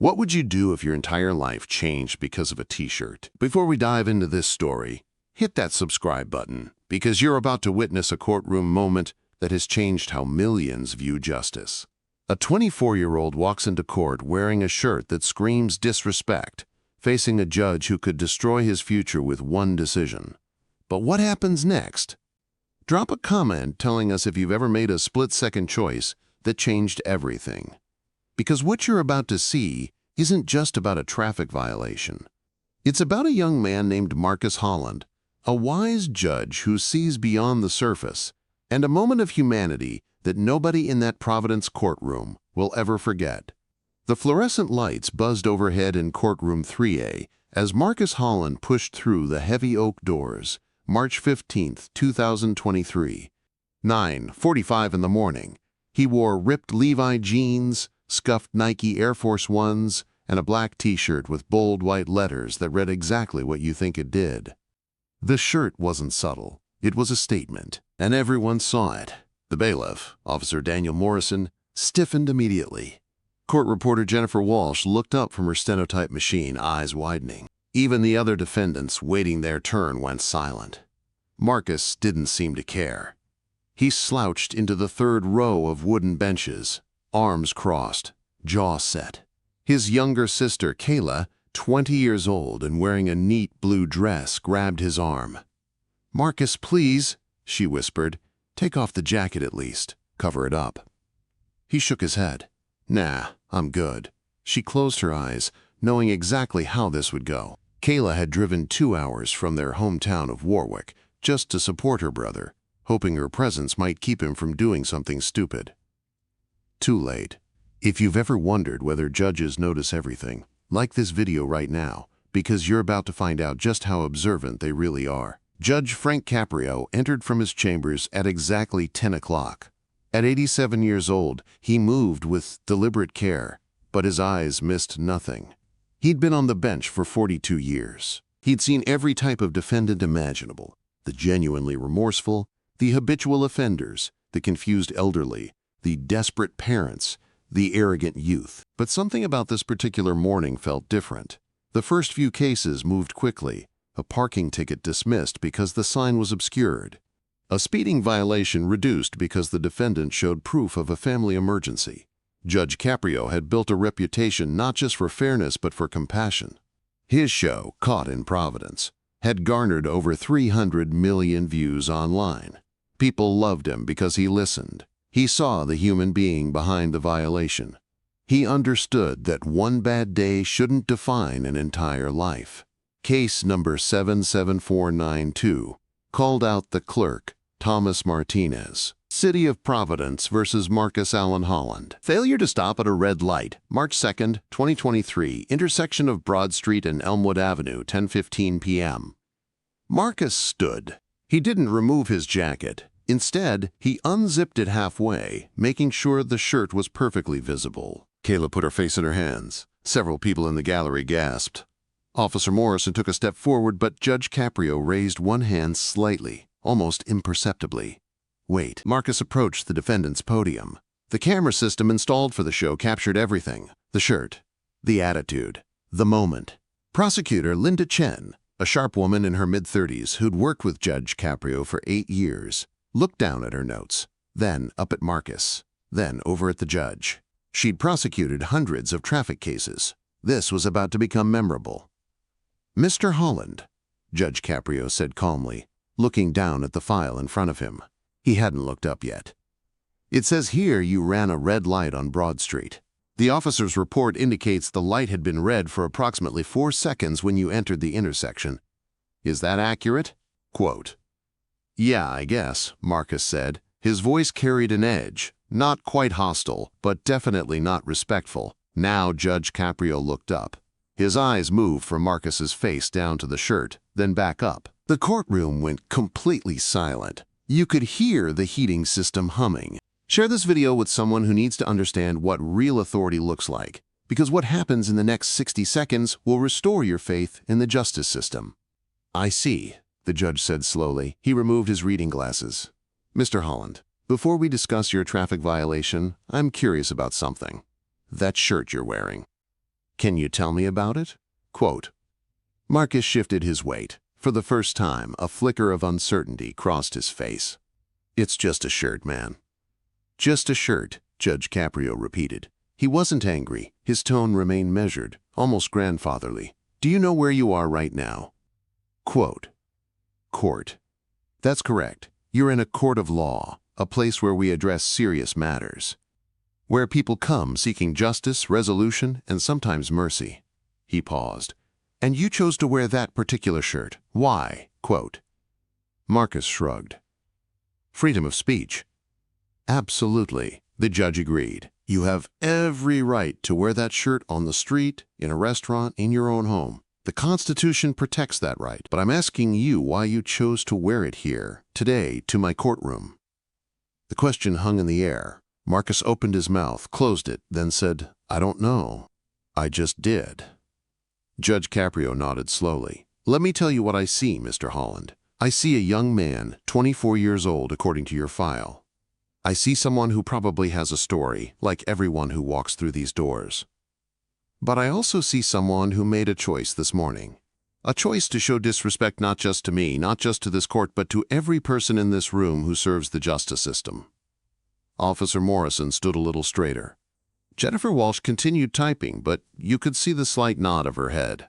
What would you do if your entire life changed because of a t-shirt? Before we dive into this story, hit that subscribe button because you're about to witness a courtroom moment that has changed how millions view justice. A 24-year-old walks into court wearing a shirt that screams disrespect, facing a judge who could destroy his future with one decision. But what happens next? Drop a comment telling us if you've ever made a split-second choice that changed everything. Because what you're about to see isn't just about a traffic violation. It's about a young man named Marcus Holland, a wise judge who sees beyond the surface, and a moment of humanity that nobody in that Providence courtroom will ever forget. The fluorescent lights buzzed overhead in courtroom 3A as Marcus Holland pushed through the heavy oak doors, March 15, 2023. 9:45 in the morning. He wore ripped Levi jeans, scuffed Nike Air Force Ones, and a black t-shirt with bold white letters that read exactly what you think it did. The shirt wasn't subtle. It was a statement, and everyone saw it. The bailiff, Officer Daniel Morrison, stiffened immediately. Court reporter Jennifer Walsh looked up from her stenotype machine, eyes widening. Even the other defendants waiting their turn went silent. Marcus didn't seem to care. He slouched into the third row of wooden benches, arms crossed, jaw set. His younger sister, Kayla, 20 years old and wearing a neat blue dress, grabbed his arm. "Marcus, please," she whispered. "Take off the jacket at least. Cover it up." He shook his head. "Nah, I'm good." She closed her eyes, knowing exactly how this would go. Kayla had driven 2 hours from their hometown of Warwick just to support her brother, hoping her presence might keep him from doing something stupid. Too late. If you've ever wondered whether judges notice everything, like this video right now, because you're about to find out just how observant they really are. Judge Frank Caprio entered from his chambers at exactly 10 o'clock. At 87 years old, he moved with deliberate care, but his eyes missed nothing. He'd been on the bench for 42 years. He'd seen every type of defendant imaginable: the genuinely remorseful, the habitual offenders, the confused elderly, the desperate parents, the arrogant youth. But something about this particular morning felt different. The first few cases moved quickly. A parking ticket dismissed because the sign was obscured. A speeding violation reduced because the defendant showed proof of a family emergency. Judge Caprio had built a reputation not just for fairness but for compassion. His show, Caught in Providence, had garnered over 300 million views online. People loved him because he listened. He saw the human being behind the violation. He understood that one bad day shouldn't define an entire life. Case number 77492 called out the clerk, Thomas Martinez. City of Providence versus Marcus Allen Holland. Failure to stop at a red light, March 2nd, 2023, intersection of Broad Street and Elmwood Avenue, 10:15 p.m. Marcus stood. He didn't remove his jacket. Instead, he unzipped it halfway, making sure the shirt was perfectly visible. Kayla put her face in her hands. Several people in the gallery gasped. Officer Morrison took a step forward, but Judge Caprio raised one hand slightly, almost imperceptibly. Wait. Marcus approached the defendant's podium. The camera system installed for the show captured everything: the shirt, the attitude, the moment. Prosecutor Linda Chen, a sharp woman in her mid-30s who'd worked with Judge Caprio for 8 years, looked down at her notes, then up at Marcus, then over at the judge. She'd prosecuted hundreds of traffic cases. This was about to become memorable. "Mr. Holland," Judge Caprio said calmly, looking down at the file in front of him. He hadn't looked up yet. "It says here you ran a red light on Broad Street. The officer's report indicates the light had been red for approximately 4 seconds when you entered the intersection. Is that accurate?" Quote, "Yeah, I guess," Marcus said. His voice carried an edge, not quite hostile, but definitely not respectful. Now Judge Caprio looked up. His eyes moved from Marcus's face down to the shirt, then back up. The courtroom went completely silent. You could hear the heating system humming. Share this video with someone who needs to understand what real authority looks like, because what happens in the next 60 seconds will restore your faith in the justice system. "I see," the judge said slowly. He removed his reading glasses. "Mr. Holland, before we discuss your traffic violation, I'm curious about something. That shirt you're wearing." Can you tell me about it? Quote, Marcus shifted his weight. For the first time, a flicker of uncertainty crossed his face. It's just a shirt, man. Just a shirt, Judge Caprio repeated. He wasn't angry. His tone remained measured, almost grandfatherly. Do you know where you are right now? Quote, Court. That's correct. You're in a court of law, a place where we address serious matters. Where people come seeking justice, resolution, and sometimes mercy. He paused. And you chose to wear that particular shirt. Why? Quote. Marcus shrugged. Freedom of speech. Absolutely, the judge agreed. You have every right to wear that shirt on the street, in a restaurant, in your own home. The Constitution protects that right, but I'm asking you why you chose to wear it here, today, to my courtroom. The question hung in the air. Marcus opened his mouth, closed it, then said, I don't know. I just did. Judge Caprio nodded slowly. Let me tell you what I see, Mr. Holland. I see a young man, 24 years old according to your file. I see someone who probably has a story, like everyone who walks through these doors. But I also see someone who made a choice this morning. A choice to show disrespect not just to me, not just to this court, but to every person in this room who serves the justice system. Officer Morrison stood a little straighter. Jennifer Walsh continued typing, but you could see the slight nod of her head.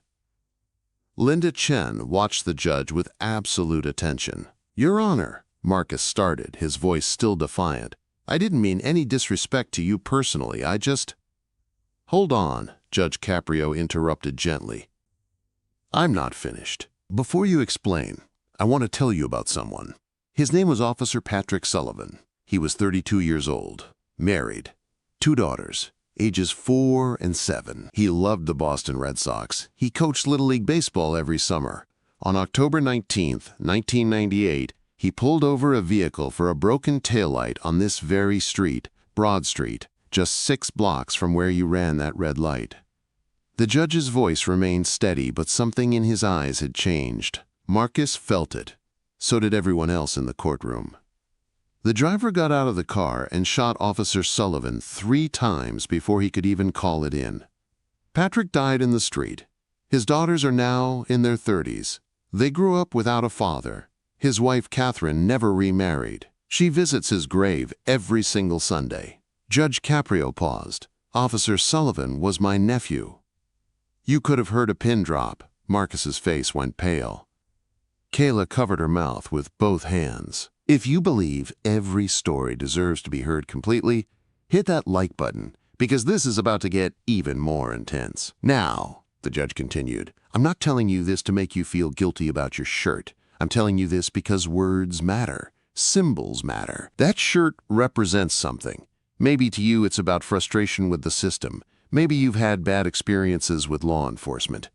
Linda Chen watched the judge with absolute attention. Your Honor, Marcus started, his voice still defiant. I didn't mean any disrespect to you personally, I just... Hold on, Judge Caprio interrupted gently. I'm not finished. Before you explain, I want to tell you about someone. His name was Officer Patrick Sullivan. He was 32 years old, married, 2 daughters, ages 4 and 7. He loved the Boston Red Sox. He coached Little League Baseball every summer. On October 19, 1998, he pulled over a vehicle for a broken taillight on this very street, Broad Street, just 6 blocks from where you ran that red light. The judge's voice remained steady, but something in his eyes had changed. Marcus felt it. So did everyone else in the courtroom. The driver got out of the car and shot Officer Sullivan 3 times before he could even call it in. Patrick died in the street. His daughters are now in their 30s. They grew up without a father. His wife, Catherine, never remarried. She visits his grave every single Sunday. Judge Caprio paused. Officer Sullivan was my nephew. You could have heard a pin drop. Marcus's face went pale. Kayla covered her mouth with both hands. If you believe every story deserves to be heard completely, hit that like button, because this is about to get even more intense. Now, the judge continued, I'm not telling you this to make you feel guilty about your shirt. I'm telling you this because words matter. Symbols matter. That shirt represents something. Maybe to you it's about frustration with the system. Maybe you've had bad experiences with law enforcement.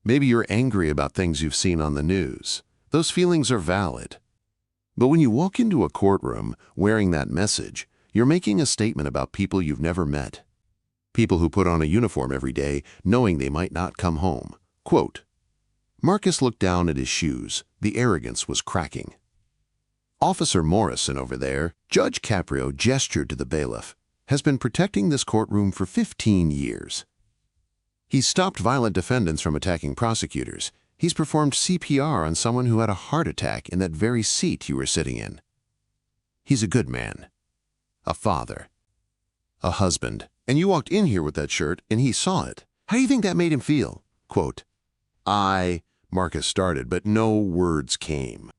Maybe you're angry about things you've seen on the news. Those feelings are valid. But when you walk into a courtroom wearing that message, you're making a statement about people you've never met. People who put on a uniform every day knowing they might not come home. Quote, Marcus looked down at his shoes. The arrogance was cracking. Officer Morrison over there, Judge Caprio gestured to the bailiff, has been protecting this courtroom for 15 years. He's stopped violent defendants from attacking prosecutors. He's performed CPR on someone who had a heart attack in that very seat you were sitting in. He's a good man, a father, a husband. And you walked in here with that shirt and he saw it. How do you think that made him feel? Quote, Marcus started, but no words came.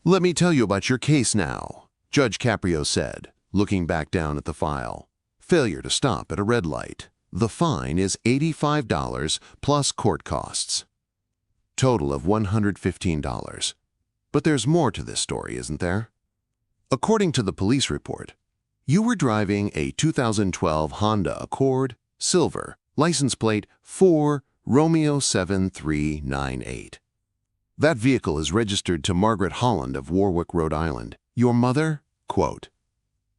Let me tell you about your case now, Judge Caprio said, looking back down at the file. Failure to stop at a red light. The fine is $85 plus court costs. Total of $115. But there's more to this story, isn't there? According to the police report, you were driving a 2012 Honda Accord, silver, license plate 4 Romeo 7398. That vehicle is registered to Margaret Holland of Warwick, Rhode Island. Your mother? Quote,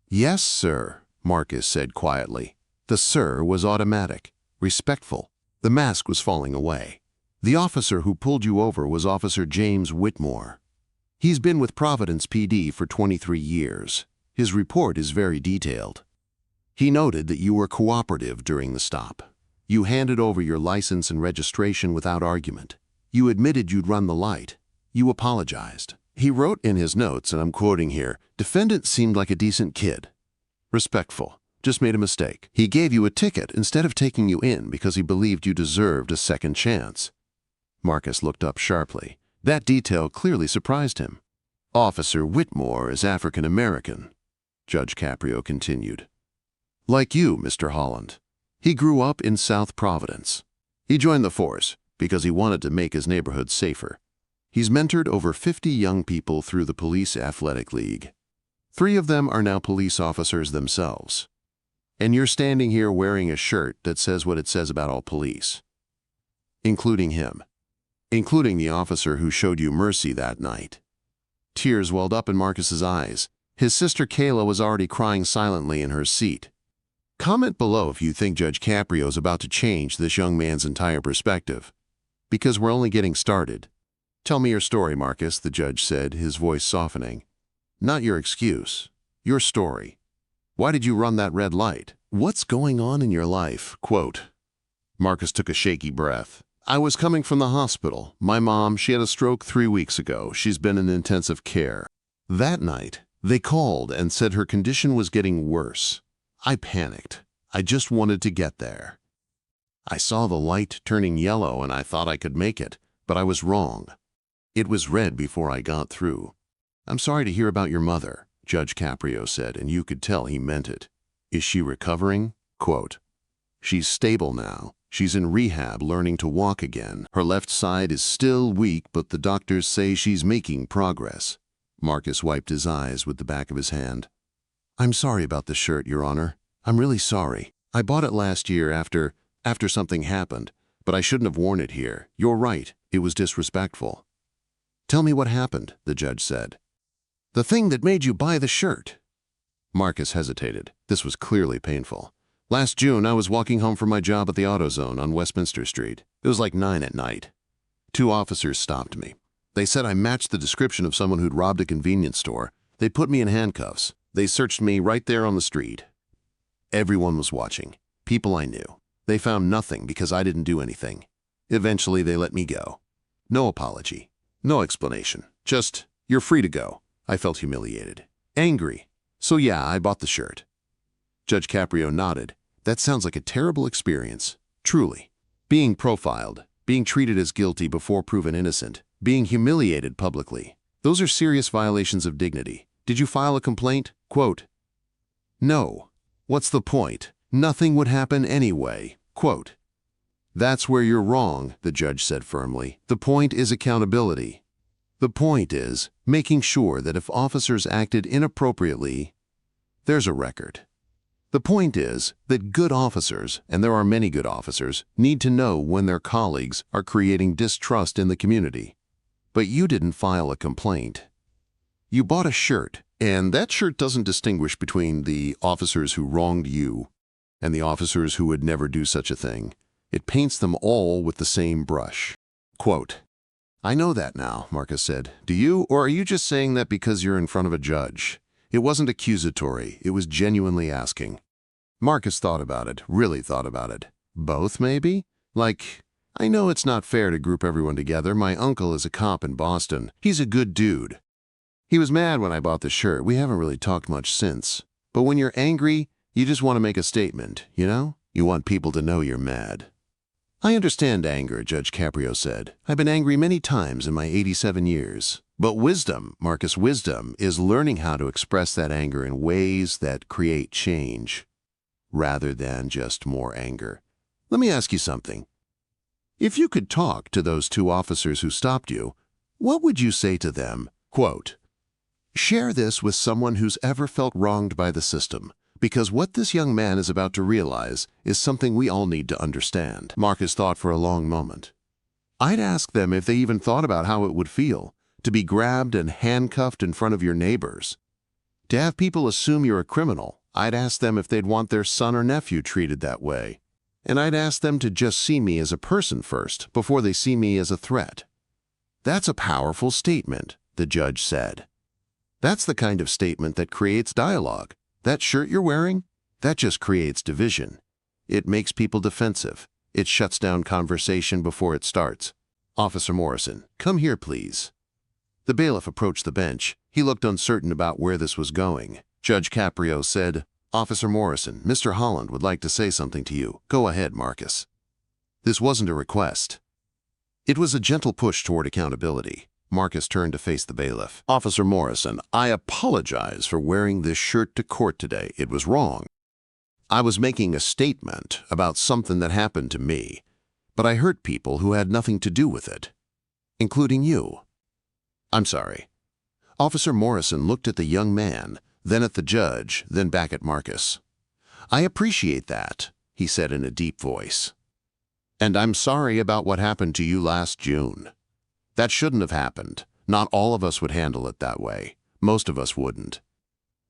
Yes, sir, Marcus said quietly. The sir was automatic, respectful. The mask was falling away. The officer who pulled you over was Officer James Whitmore. He's been with Providence PD for 23 years. His report is very detailed. He noted that you were cooperative during the stop. You handed over your license and registration without argument. You admitted you'd run the light. You apologized. He wrote in his notes, and I'm quoting here, "Defendant seemed like a decent kid. Respectful. Just made a mistake. He gave you a ticket instead of taking you in because he believed you deserved a second chance." Marcus looked up sharply. That detail clearly surprised him. "Officer Whitmore is African American," Judge Caprio continued. "Like you, Mr. Holland. He grew up in South Providence. He joined the force because he wanted to make his neighborhood safer. He's mentored over 50 young people through the Police Athletic League. 3 of them are now police officers themselves. And you're standing here wearing a shirt that says what it says about all police. Including him. Including the officer who showed you mercy that night." Tears welled up in Marcus's eyes. His sister Kayla was already crying silently in her seat. Comment below if you think Judge Caprio is about to change this young man's entire perspective. Because we're only getting started. "Tell me your story, Marcus," the judge said, his voice softening. "Not your excuse. Your story. Why did you run that red light? What's going on in your life?" Quote. Marcus took a shaky breath. "I was coming from the hospital. My mom, she had a stroke 3 weeks ago. She's been in intensive care. That night, they called and said her condition was getting worse. I panicked. I just wanted to get there. I saw the light turning yellow and I thought I could make it, but I was wrong. It was red before I got through. I'm sorry to hear about your mother," Judge Caprio said, and you could tell he meant it. "Is she recovering?" Quote. "She's stable now. She's in rehab learning to walk again. Her left side is still weak, but the doctors say she's making progress." Marcus wiped his eyes with the back of his hand. "I'm sorry about the shirt, Your Honor. I'm really sorry. I bought it last year after something happened, but I shouldn't have worn it here. You're right. It was disrespectful." "Tell me what happened," the judge said. "The thing that made you buy the shirt." Marcus hesitated. This was clearly painful. "Last June, I was walking home from my job at the AutoZone on Westminster Street. It was like 9 at night. 2 officers stopped me. They said I matched the description of someone who'd robbed a convenience store. They put me in handcuffs. They searched me right there on the street. Everyone was watching. People I knew. They found nothing because I didn't do anything. Eventually, they let me go. No apology. No explanation. Just, you're free to go." I felt humiliated. Angry. So yeah, I bought the shirt. Judge Caprio nodded. "That sounds like a terrible experience. Truly. Being profiled, being treated as guilty before proven innocent, being humiliated publicly. Those are serious violations of dignity. Did you file a complaint?" Quote. "No. What's the point? Nothing would happen anyway." Quote. "That's where you're wrong," the judge said firmly. "The point is accountability. The point is making sure that if officers acted inappropriately, there's a record. The point is that good officers, and there are many good officers, need to know when their colleagues are creating distrust in the community. But you didn't file a complaint. You bought a shirt, and that shirt doesn't distinguish between the officers who wronged you and the officers who would never do such a thing. It paints them all with the same brush." Quote. "I know that now," Marcus said. "Do you, or are you just saying that because you're in front of a judge?" It wasn't accusatory, it was genuinely asking. Marcus thought about it, really thought about it. Both, maybe? Like, I know it's not fair to group everyone together. My uncle is a cop in Boston. He's a good dude. He was mad when I bought the shirt. We haven't really talked much since. But when you're angry, you just want to make a statement, you know? You want people to know you're mad. "I understand anger," Judge Caprio said. "I've been angry many times in my 87 years. But wisdom, Marcus, wisdom is learning how to express that anger in ways that create change, rather than just more anger. Let me ask you something. If you could talk to those 2 officers who stopped you, what would you say to them?" Quote. "Share this with someone who's ever felt wronged by the system, because what this young man is about to realize is something we all need to understand." Marcus thought for a long moment. "I'd ask them if they even thought about how it would feel to be grabbed and handcuffed in front of your neighbors. To have people assume you're a criminal. I'd ask them if they'd want their son or nephew treated that way. And I'd ask them to just see me as a person first, before they see me as a threat." "That's a powerful statement," the judge said. "That's the kind of statement that creates dialogue. That shirt you're wearing, that just creates division. It makes people defensive. It shuts down conversation before it starts. Officer Morrison, come here, please. The bailiff approached the bench. He looked uncertain about where this was going. Judge Caprio said, Officer Morrison, Mr. Holland would like to say something to you. Go ahead, Marcus. This wasn't a request. It was a gentle push toward accountability. Marcus turned to face the bailiff. Officer Morrison, I apologize for wearing this shirt to court today. It was wrong. I was making a statement about something that happened to me, but I hurt people who had nothing to do with it, including you. I'm sorry. Officer Morrison looked at the young man, then at the judge, then back at Marcus. I appreciate that, he said in a deep voice. And I'm sorry about what happened to you last June. That shouldn't have happened. Not all of us would handle it that way. Most of us wouldn't.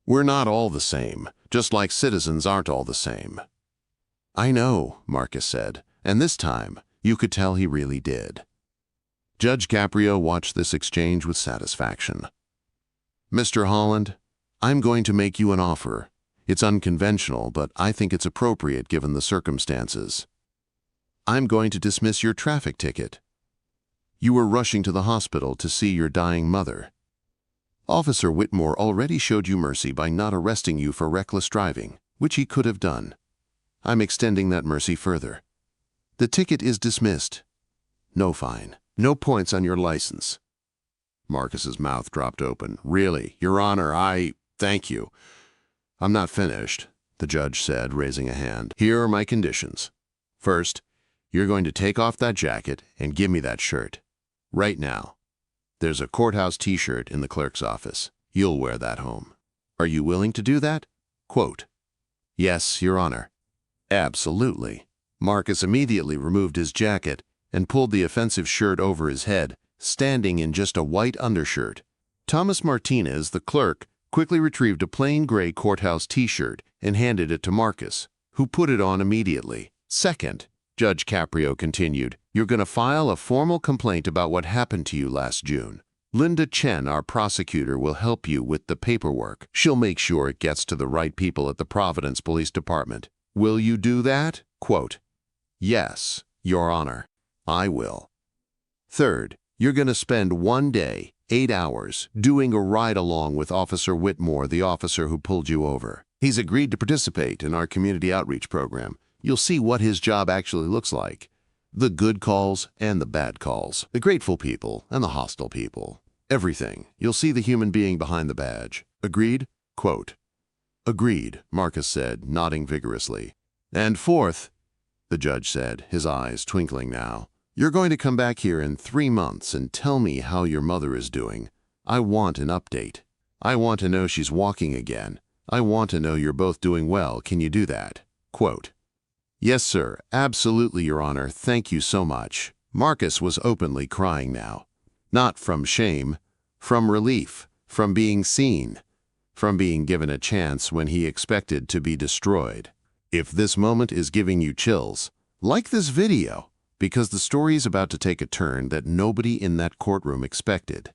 We're not all the same, just like citizens aren't all the same. I know, Marcus said, and this time you could tell he really did. Judge Caprio watched this exchange with satisfaction. Mr. Holland, I'm going to make you an offer. It's unconventional, but I think it's appropriate given the circumstances. I'm going to dismiss your traffic ticket. You were rushing to the hospital to see your dying mother. Officer Whitmore already showed you mercy by not arresting you for reckless driving, which he could have done. I'm extending that mercy further. The ticket is dismissed. No fine. No points on your license. Marcus's mouth dropped open. Really, Your Honor, thank you. I'm not finished, the judge said, raising a hand. Here are my conditions. First, you're going to take off that jacket and give me that shirt. Right now. There's a courthouse t-shirt in the clerk's office. You'll wear that home. Are you willing to do that? Quote, Yes, Your Honor. Absolutely. Marcus immediately removed his jacket and pulled the offensive shirt over his head, standing in just a white undershirt. Thomas Martinez, the clerk, quickly retrieved a plain gray courthouse t-shirt and handed it to Marcus, who put it on immediately. Second, Judge Caprio continued, you're going to file a formal complaint about what happened to you last June. Linda Chen, our prosecutor, will help you with the paperwork. She'll make sure it gets to the right people at the Providence Police Department. Will you do that? Quote, Yes, Your Honor, I will. Third, you're going to spend 1 day, 8 hours, doing a ride-along with Officer Whitmore, the officer who pulled you over. He's agreed to participate in our community outreach program. You'll see what his job actually looks like. The good calls and the bad calls. The grateful people and the hostile people. Everything. You'll see the human being behind the badge. Agreed? Quote, Agreed, Marcus said, nodding vigorously. And fourth, the judge said, his eyes twinkling now, you're going to come back here in 3 months and tell me how your mother is doing. I want an update. I want to know she's walking again. I want to know you're both doing well. Can you do that? Quote, Yes, sir. Absolutely, Your Honor. Thank you so much. Marcus was openly crying now. Not from shame, from relief, from being seen, from being given a chance when he expected to be destroyed. If this moment is giving you chills, like this video, because the story is about to take a turn that nobody in that courtroom expected.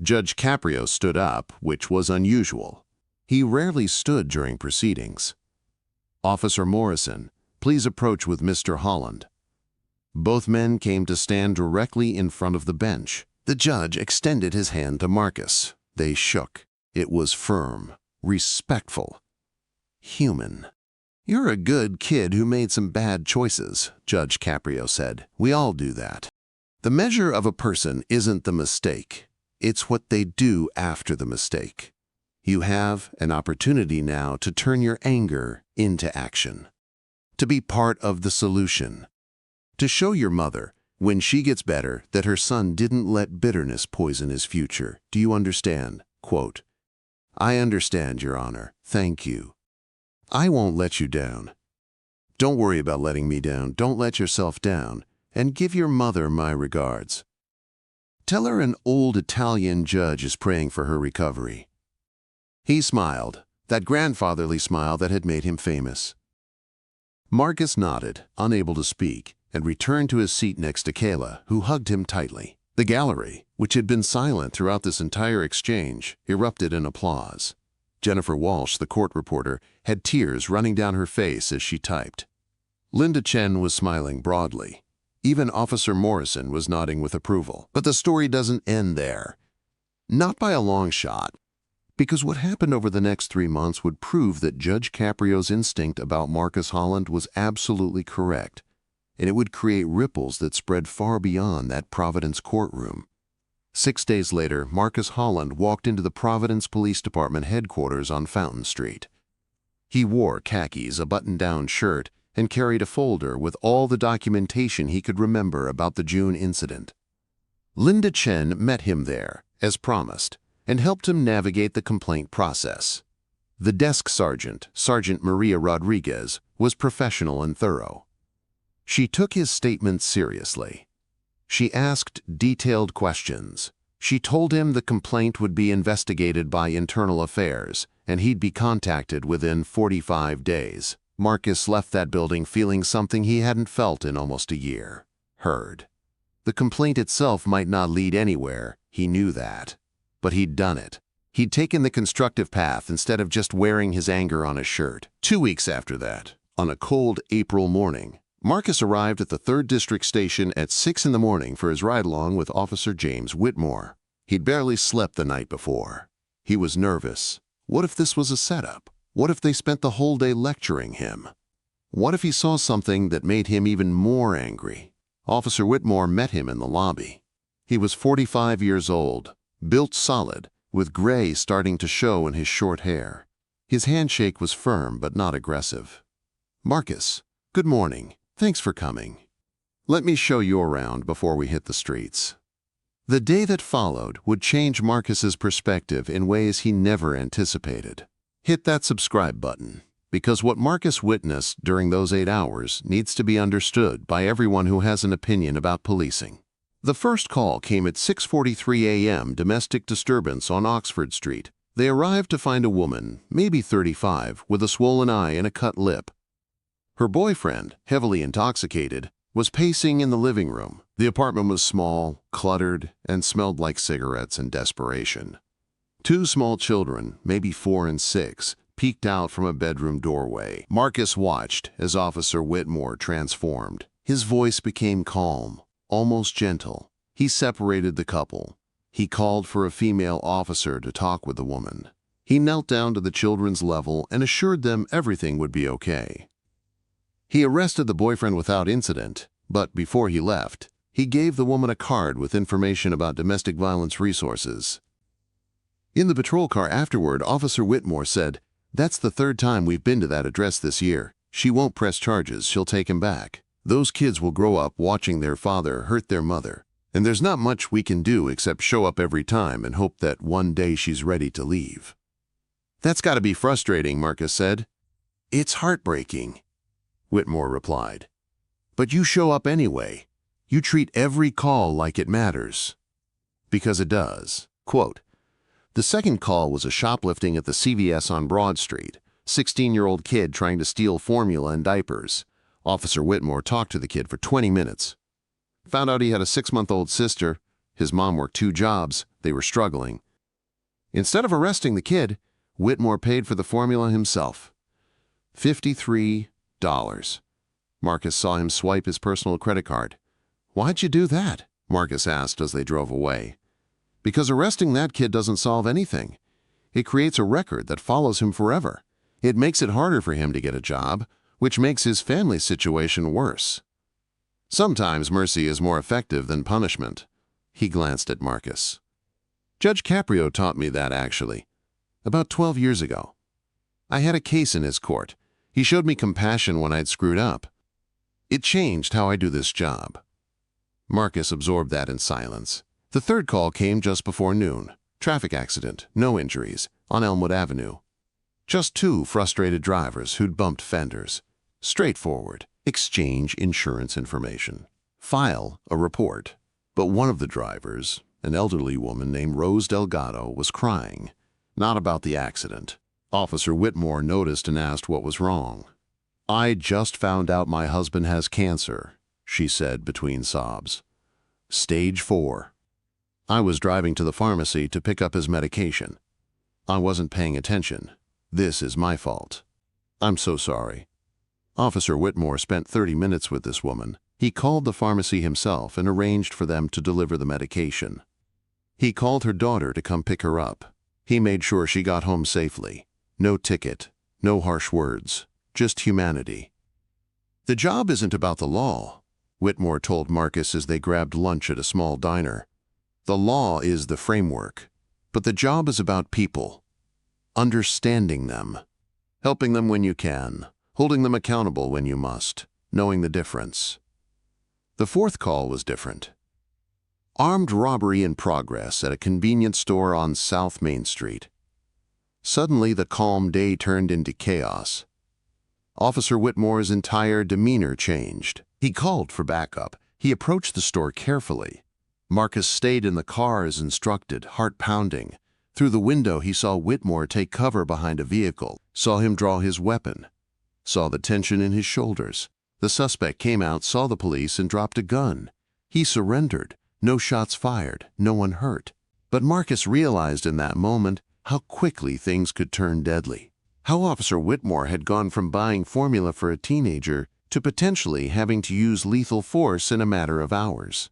Judge Caprio stood up, which was unusual. He rarely stood during proceedings. Officer Morrison, please approach with Mr. Holland. Both men came to stand directly in front of the bench. The judge extended his hand to Marcus. They shook. It was firm, respectful, human. You're a good kid who made some bad choices, Judge Caprio said. We all do that. The measure of a person isn't the mistake. It's what they do after the mistake. You have an opportunity now to turn your anger into action, to be part of the solution, to show your mother, when she gets better, that her son didn't let bitterness poison his future. Do you understand? Quote, I understand, Your Honor. Thank you. I won't let you down. Don't worry about letting me down. Don't let yourself down. And give your mother my regards. Tell her an old Italian judge is praying for her recovery. He smiled, that grandfatherly smile that had made him famous. Marcus nodded, unable to speak, and returned to his seat next to Kayla, who hugged him tightly. The gallery, which had been silent throughout this entire exchange, erupted in applause. Jennifer Walsh, the court reporter, had tears running down her face as she typed. Linda Chen was smiling broadly. Even Officer Morrison was nodding with approval. But the story doesn't end there. Not by a long shot. Because what happened over the next 3 months would prove that Judge Caprio's instinct about Marcus Holland was absolutely correct, and it would create ripples that spread far beyond that Providence courtroom. 6 days later, Marcus Holland walked into the Providence Police Department headquarters on Fountain Street. He wore khakis, a button-down shirt, and carried a folder with all the documentation he could remember about the June incident. Linda Chen met him there, as promised, and helped him navigate the complaint process. The desk sergeant, Sergeant Maria Rodriguez, was professional and thorough. She took his statements seriously. She asked detailed questions. She told him the complaint would be investigated by Internal Affairs, and he'd be contacted within 45 days. Marcus left that building feeling something he hadn't felt in almost a year. Heard. The complaint itself might not lead anywhere, he knew that. But he'd done it. He'd taken the constructive path instead of just wearing his anger on his shirt. 2 weeks after that, on a cold April morning, Marcus arrived at the 3rd District Station at 6 in the morning for his ride-along with Officer James Whitmore. He'd barely slept the night before. He was nervous. What if this was a setup? What if they spent the whole day lecturing him? What if he saw something that made him even more angry? Officer Whitmore met him in the lobby. He was 45 years old, built solid, with gray starting to show in his short hair. His handshake was firm but not aggressive. "Marcus, good morning. Thanks for coming. Let me show you around before we hit the streets." The day that followed would change Marcus's perspective in ways he never anticipated. Hit that subscribe button, because what Marcus witnessed during those 8 hours needs to be understood by everyone who has an opinion about policing. The first call came at 6:43 a.m. domestic disturbance on Oxford Street. They arrived to find a woman, maybe 35, with a swollen eye and a cut lip. Her boyfriend, heavily intoxicated, was pacing in the living room. The apartment was small, cluttered, and smelled like cigarettes and desperation. 2 small children, maybe 4 and 6, peeked out from a bedroom doorway. Marcus watched as Officer Whitmore transformed. His voice became calm, almost gentle. He separated the couple. He called for a female officer to talk with the woman. He knelt down to the children's level and assured them everything would be okay. He arrested the boyfriend without incident, but before he left, he gave the woman a card with information about domestic violence resources. In the patrol car afterward, Officer Whitmore said, "That's the 3rd time we've been to that address this year. She won't press charges, she'll take him back. Those kids will grow up watching their father hurt their mother, and there's not much we can do except show up every time and hope that one day she's ready to leave." "That's got to be frustrating," Marcus said. "It's heartbreaking," Whitmore replied. "But you show up anyway. You treat every call like it matters." Because it does. Quote, "The second call was a shoplifting at the CVS on Broad Street. 16-year-old kid trying to steal formula and diapers. Officer Whitmore talked to the kid for 20 minutes. Found out he had a 6-month-old sister. His mom worked 2 jobs. They were struggling. Instead of arresting the kid, Whitmore paid for the formula himself. $53. Marcus saw him swipe his personal credit card. "Why'd you do that?" Marcus asked as they drove away. "Because arresting that kid doesn't solve anything. It creates a record that follows him forever. It makes it harder for him to get a job, which makes his family situation worse. Sometimes mercy is more effective than punishment." He glanced at Marcus. "Judge Caprio taught me that, actually. About 12 years ago. I had a case in his court. He showed me compassion when I'd screwed up. It changed how I do this job." Marcus absorbed that in silence. The 3rd call came just before noon. Traffic accident, no injuries, on Elmwood Avenue. Just 2 frustrated drivers who'd bumped fenders. Straightforward. Exchange insurance information. File a report. But one of the drivers, an elderly woman named Rose Delgado, was crying. Not about the accident. Officer Whitmore noticed and asked what was wrong. "I just found out my husband has cancer," she said between sobs. "Stage 4. I was driving to the pharmacy to pick up his medication. I wasn't paying attention. This is my fault. I'm so sorry." Officer Whitmore spent 30 minutes with this woman. He called the pharmacy himself and arranged for them to deliver the medication. He called her daughter to come pick her up. He made sure she got home safely. No ticket, no harsh words, just humanity. The job isn't about the law, Whitmore told Marcus as they grabbed lunch at a small diner. The law is the framework, but the job is about people. Understanding them, helping them when you can, holding them accountable when you must, knowing the difference. The fourth call was different. Armed robbery in progress at a convenience store on South Main Street. Suddenly, the calm day turned into chaos. Officer Whitmore's entire demeanor changed. He called for backup. He approached the store carefully. Marcus stayed in the car as instructed, heart pounding. Through the window, he saw Whitmore take cover behind a vehicle, saw him draw his weapon, saw the tension in his shoulders. The suspect came out, saw the police, and dropped a gun. He surrendered. No shots fired, no one hurt. But Marcus realized in that moment how quickly things could turn deadly. How Officer Whitmore had gone from buying formula for a teenager to potentially having to use lethal force in a matter of hours.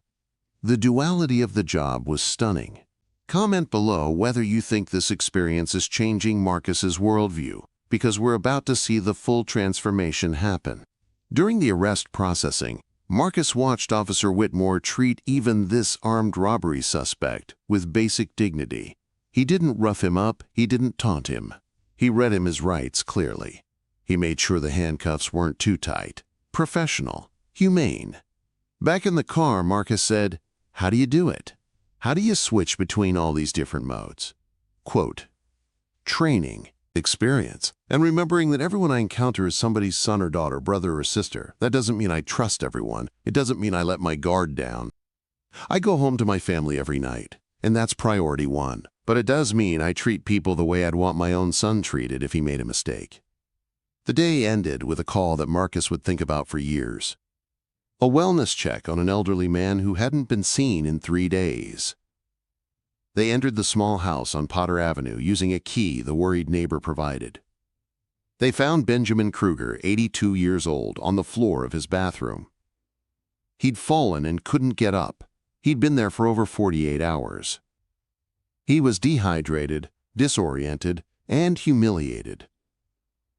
The duality of the job was stunning. Comment below whether you think this experience is changing Marcus's worldview, because we're about to see the full transformation happen. During the arrest processing, Marcus watched Officer Whitmore treat even this armed robbery suspect with basic dignity. He didn't rough him up, he didn't taunt him. He read him his rights clearly. He made sure the handcuffs weren't too tight. Professional, humane. Back in the car, Marcus said, "How do you do it? How do you switch between all these different modes?" Quote, "Training, experience, and remembering that everyone I encounter is somebody's son or daughter, brother or sister. That doesn't mean I trust everyone. It doesn't mean I let my guard down. I go home to my family every night, and that's priority one. But it does mean I treat people the way I'd want my own son treated if he made a mistake." The day ended with a call that Marcus would think about for years. A wellness check on an elderly man who hadn't been seen in 3 days. They entered the small house on Potter Avenue using a key the worried neighbor provided. They found Benjamin Kruger, 82 years old, on the floor of his bathroom. He'd fallen and couldn't get up. He'd been there for over 48 hours. He was dehydrated, disoriented, and humiliated.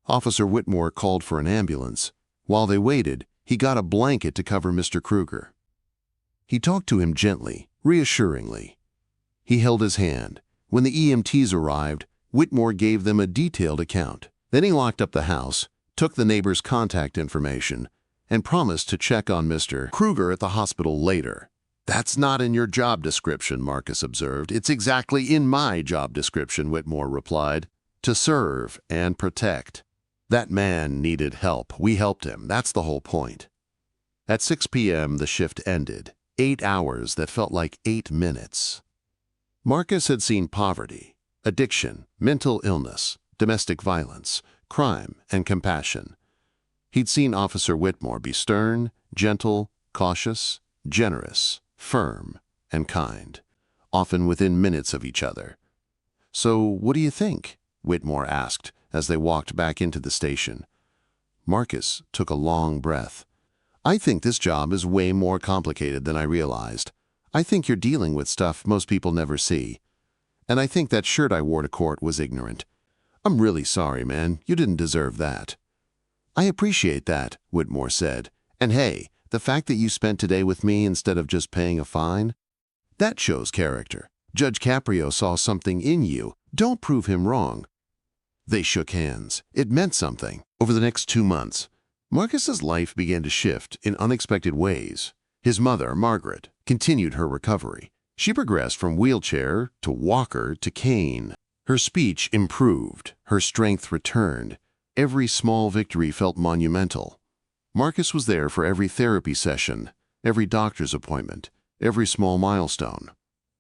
Officer Whitmore called for an ambulance. While they waited, he got a blanket to cover Mr. Kruger. He talked to him gently, reassuringly. He held his hand. When the EMTs arrived, Whitmore gave them a detailed account. Then he locked up the house, took the neighbor's contact information, and promised to check on Mr. Kruger at the hospital later. "That's not in your job description," Marcus observed. "It's exactly in my job description," Whitmore replied. "To serve and protect. That man needed help. We helped him. That's the whole point." At 6 p.m., the shift ended. 8 hours that felt like 8 minutes. Marcus had seen poverty, addiction, mental illness, domestic violence, crime, and compassion. He'd seen Officer Whitmore be stern, gentle, cautious, generous, firm, and kind, often within minutes of each other. "So what do you think?" Whitmore asked as they walked back into the station. Marcus took a long breath. "I think this job is way more complicated than I realized. I think you're dealing with stuff most people never see. And I think that shirt I wore to court was ignorant. I'm really sorry, man. You didn't deserve that." "I appreciate that," Whitmore said. "And hey, the fact that you spent today with me instead of just paying a fine, that shows character. Judge Caprio saw something in you. Don't prove him wrong." They shook hands. It meant something. Over the next 2 months, Marcus's life began to shift in unexpected ways. His mother, Margaret, continued her recovery. She progressed from wheelchair to walker to cane. Her speech improved. Her strength returned. Every small victory felt monumental. Marcus was there for every therapy session, every doctor's appointment, every small milestone.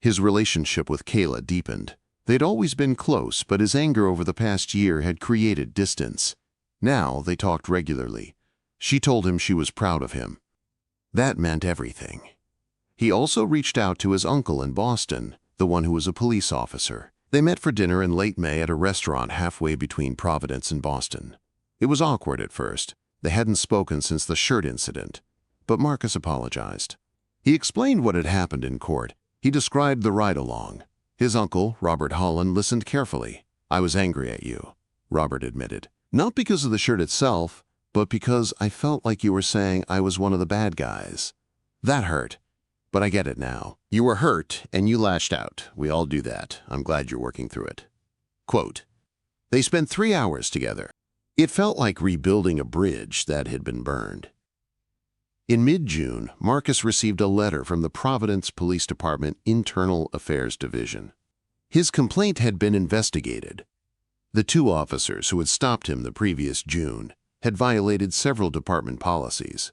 His relationship with Kayla deepened. They'd always been close, but his anger over the past year had created distance. Now they talked regularly. She told him she was proud of him. That meant everything. He also reached out to his uncle in Boston, the one who was a police officer. They met for dinner in late May at a restaurant halfway between Providence and Boston. It was awkward at first. They hadn't spoken since the shirt incident, but Marcus apologized. He explained what had happened in court. He described the ride-along. His uncle, Robert Holland, listened carefully. "I was angry at you," Robert admitted. "Not because of the shirt itself, but because I felt like you were saying I was one of the bad guys. That hurt, but I get it now. You were hurt and you lashed out. We all do that. I'm glad you're working through it." Quote, they spent 3 hours together. It felt like rebuilding a bridge that had been burned. In mid-June, Marcus received a letter from the Providence Police Department Internal Affairs Division. His complaint had been investigated. The 2 officers who had stopped him the previous June had violated several department policies.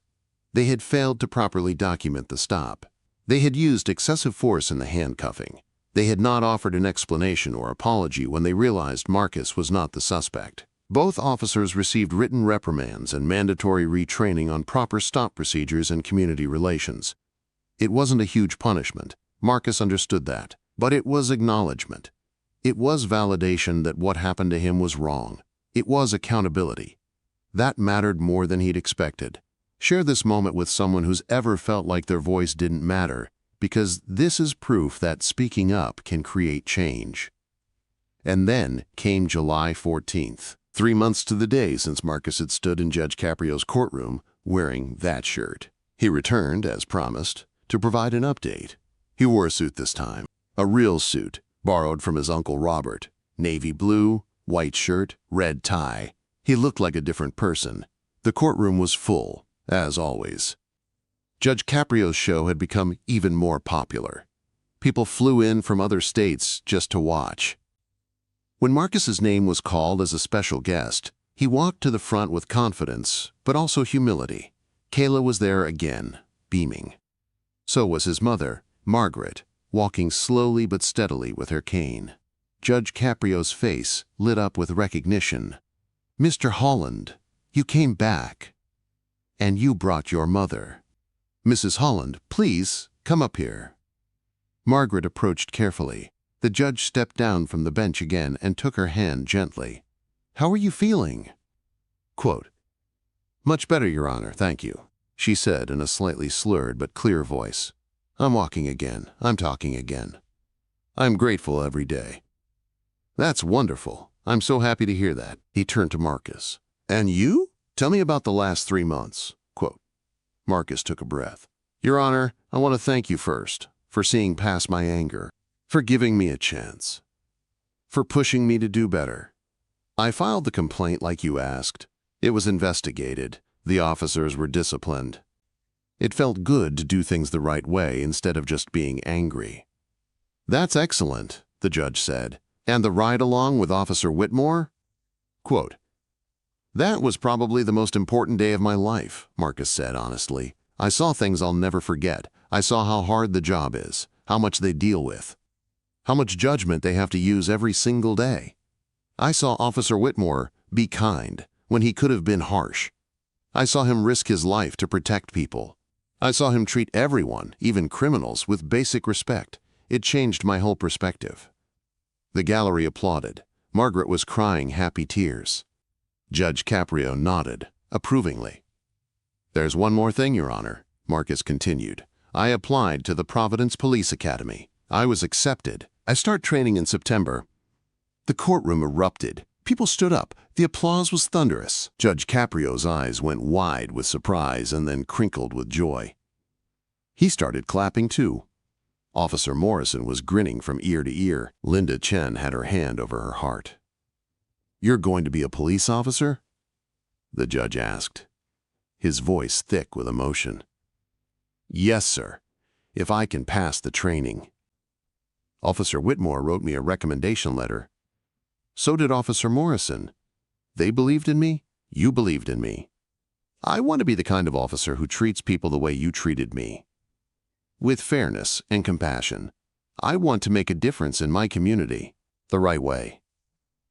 They had failed to properly document the stop. They had used excessive force in the handcuffing. They had not offered an explanation or apology when they realized Marcus was not the suspect. Both officers received written reprimands and mandatory retraining on proper stop procedures and community relations. It wasn't a huge punishment. Marcus understood that. But it was acknowledgement. It was validation that what happened to him was wrong. It was accountability. That mattered more than he'd expected. Share this moment with someone who's ever felt like their voice didn't matter, because this is proof that speaking up can create change. And then came July 14th. 3 months to the day since Marcus had stood in Judge Caprio's courtroom wearing that shirt. He returned, as promised, to provide an update. He wore a suit this time, a real suit, borrowed from his uncle Robert. Navy blue, white shirt, red tie. He looked like a different person. The courtroom was full, as always. Judge Caprio's show had become even more popular. People flew in from other states just to watch. When Marcus's name was called as a special guest, he walked to the front with confidence, but also humility. Kayla was there again, beaming. So was his mother, Margaret, walking slowly but steadily with her cane. Judge Caprio's face lit up with recognition. "Mr. Holland, you came back. And you brought your mother. Mrs. Holland, please come up here." Margaret approached carefully. The judge stepped down from the bench again and took her hand gently. "How are you feeling?" Quote, "Much better, Your Honor, thank you," she said in a slightly slurred but clear voice. "I'm walking again. I'm talking again. I'm grateful every day." "That's wonderful. I'm so happy to hear that." He turned to Marcus. "And you? Tell me about the last 3 months." Quote, Marcus took a breath. "Your Honor, I want to thank you first for seeing past my anger, for giving me a chance, for pushing me to do better. I filed the complaint like you asked. It was investigated. The officers were disciplined. It felt good to do things the right way instead of just being angry." "That's excellent," the judge said. "And the ride-along with Officer Whitmore?" Quote, "That was probably the most important day of my life," Marcus said honestly. "I saw things I'll never forget. I saw how hard the job is, how much they deal with, how much judgment they have to use every single day. I saw Officer Whitmore be kind when he could have been harsh. I saw him risk his life to protect people. I saw him treat everyone, even criminals, with basic respect. It changed my whole perspective." The gallery applauded. Margaret was crying happy tears. Judge Caprio nodded, approvingly. "There's one more thing, Your Honor," Marcus continued. "I applied to the Providence Police Academy. I was accepted. I start training in September." The courtroom erupted. People stood up. The applause was thunderous. Judge Caprio's eyes went wide with surprise and then crinkled with joy. He started clapping too. Officer Morrison was grinning from ear to ear. Linda Chen had her hand over her heart. "You're going to be a police officer?" the judge asked, his voice thick with emotion. "Yes, sir, if I can pass the training." "Officer Whitmore wrote me a recommendation letter." "So did Officer Morrison. They believed in me. You believed in me. I want to be the kind of officer who treats people the way you treated me, with fairness and compassion. I want to make a difference in my community, the right way."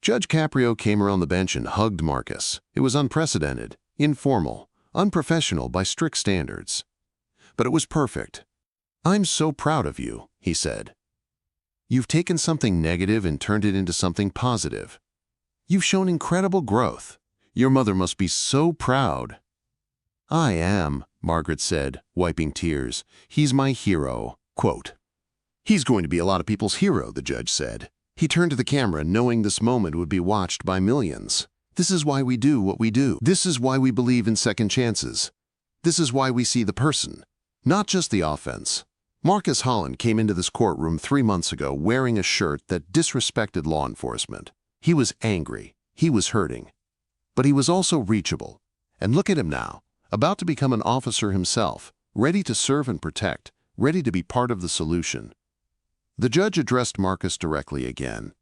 Judge Caprio came around the bench and hugged Marcus. It was unprecedented, informal, unprofessional by strict standards. But it was perfect. "I'm so proud of you," he said. "You've taken something negative and turned it into something positive. You've shown incredible growth. Your mother must be so proud." "I am," Margaret said, wiping tears. "He's my hero." Quote, "He's going to be a lot of people's hero," the judge said. He turned to the camera, knowing this moment would be watched by millions. "This is why we do what we do. This is why we believe in second chances. This is why we see the person, not just the offense." Marcus Holland came into this courtroom 3 months ago wearing a shirt that disrespected law enforcement. He was angry. He was hurting. But he was also reachable. And look at him now, about to become an officer himself, ready to serve and protect, ready to be part of the solution. The judge addressed Marcus directly again.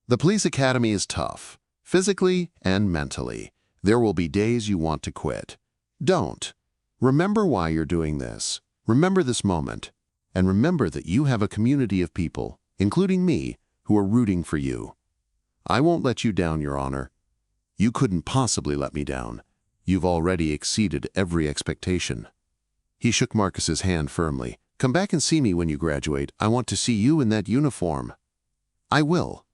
"The police academy is tough, physically and mentally. There will be days you want to quit. Don't. Remember why you're doing this. Remember this moment. And remember that you have a community of people, including me, who are rooting for you. I won't let you down, Your Honor. You couldn't possibly let me down. You've already exceeded every expectation." He shook Marcus's hand firmly. "Come back and see me when you graduate. I want to see you in that uniform." "I will.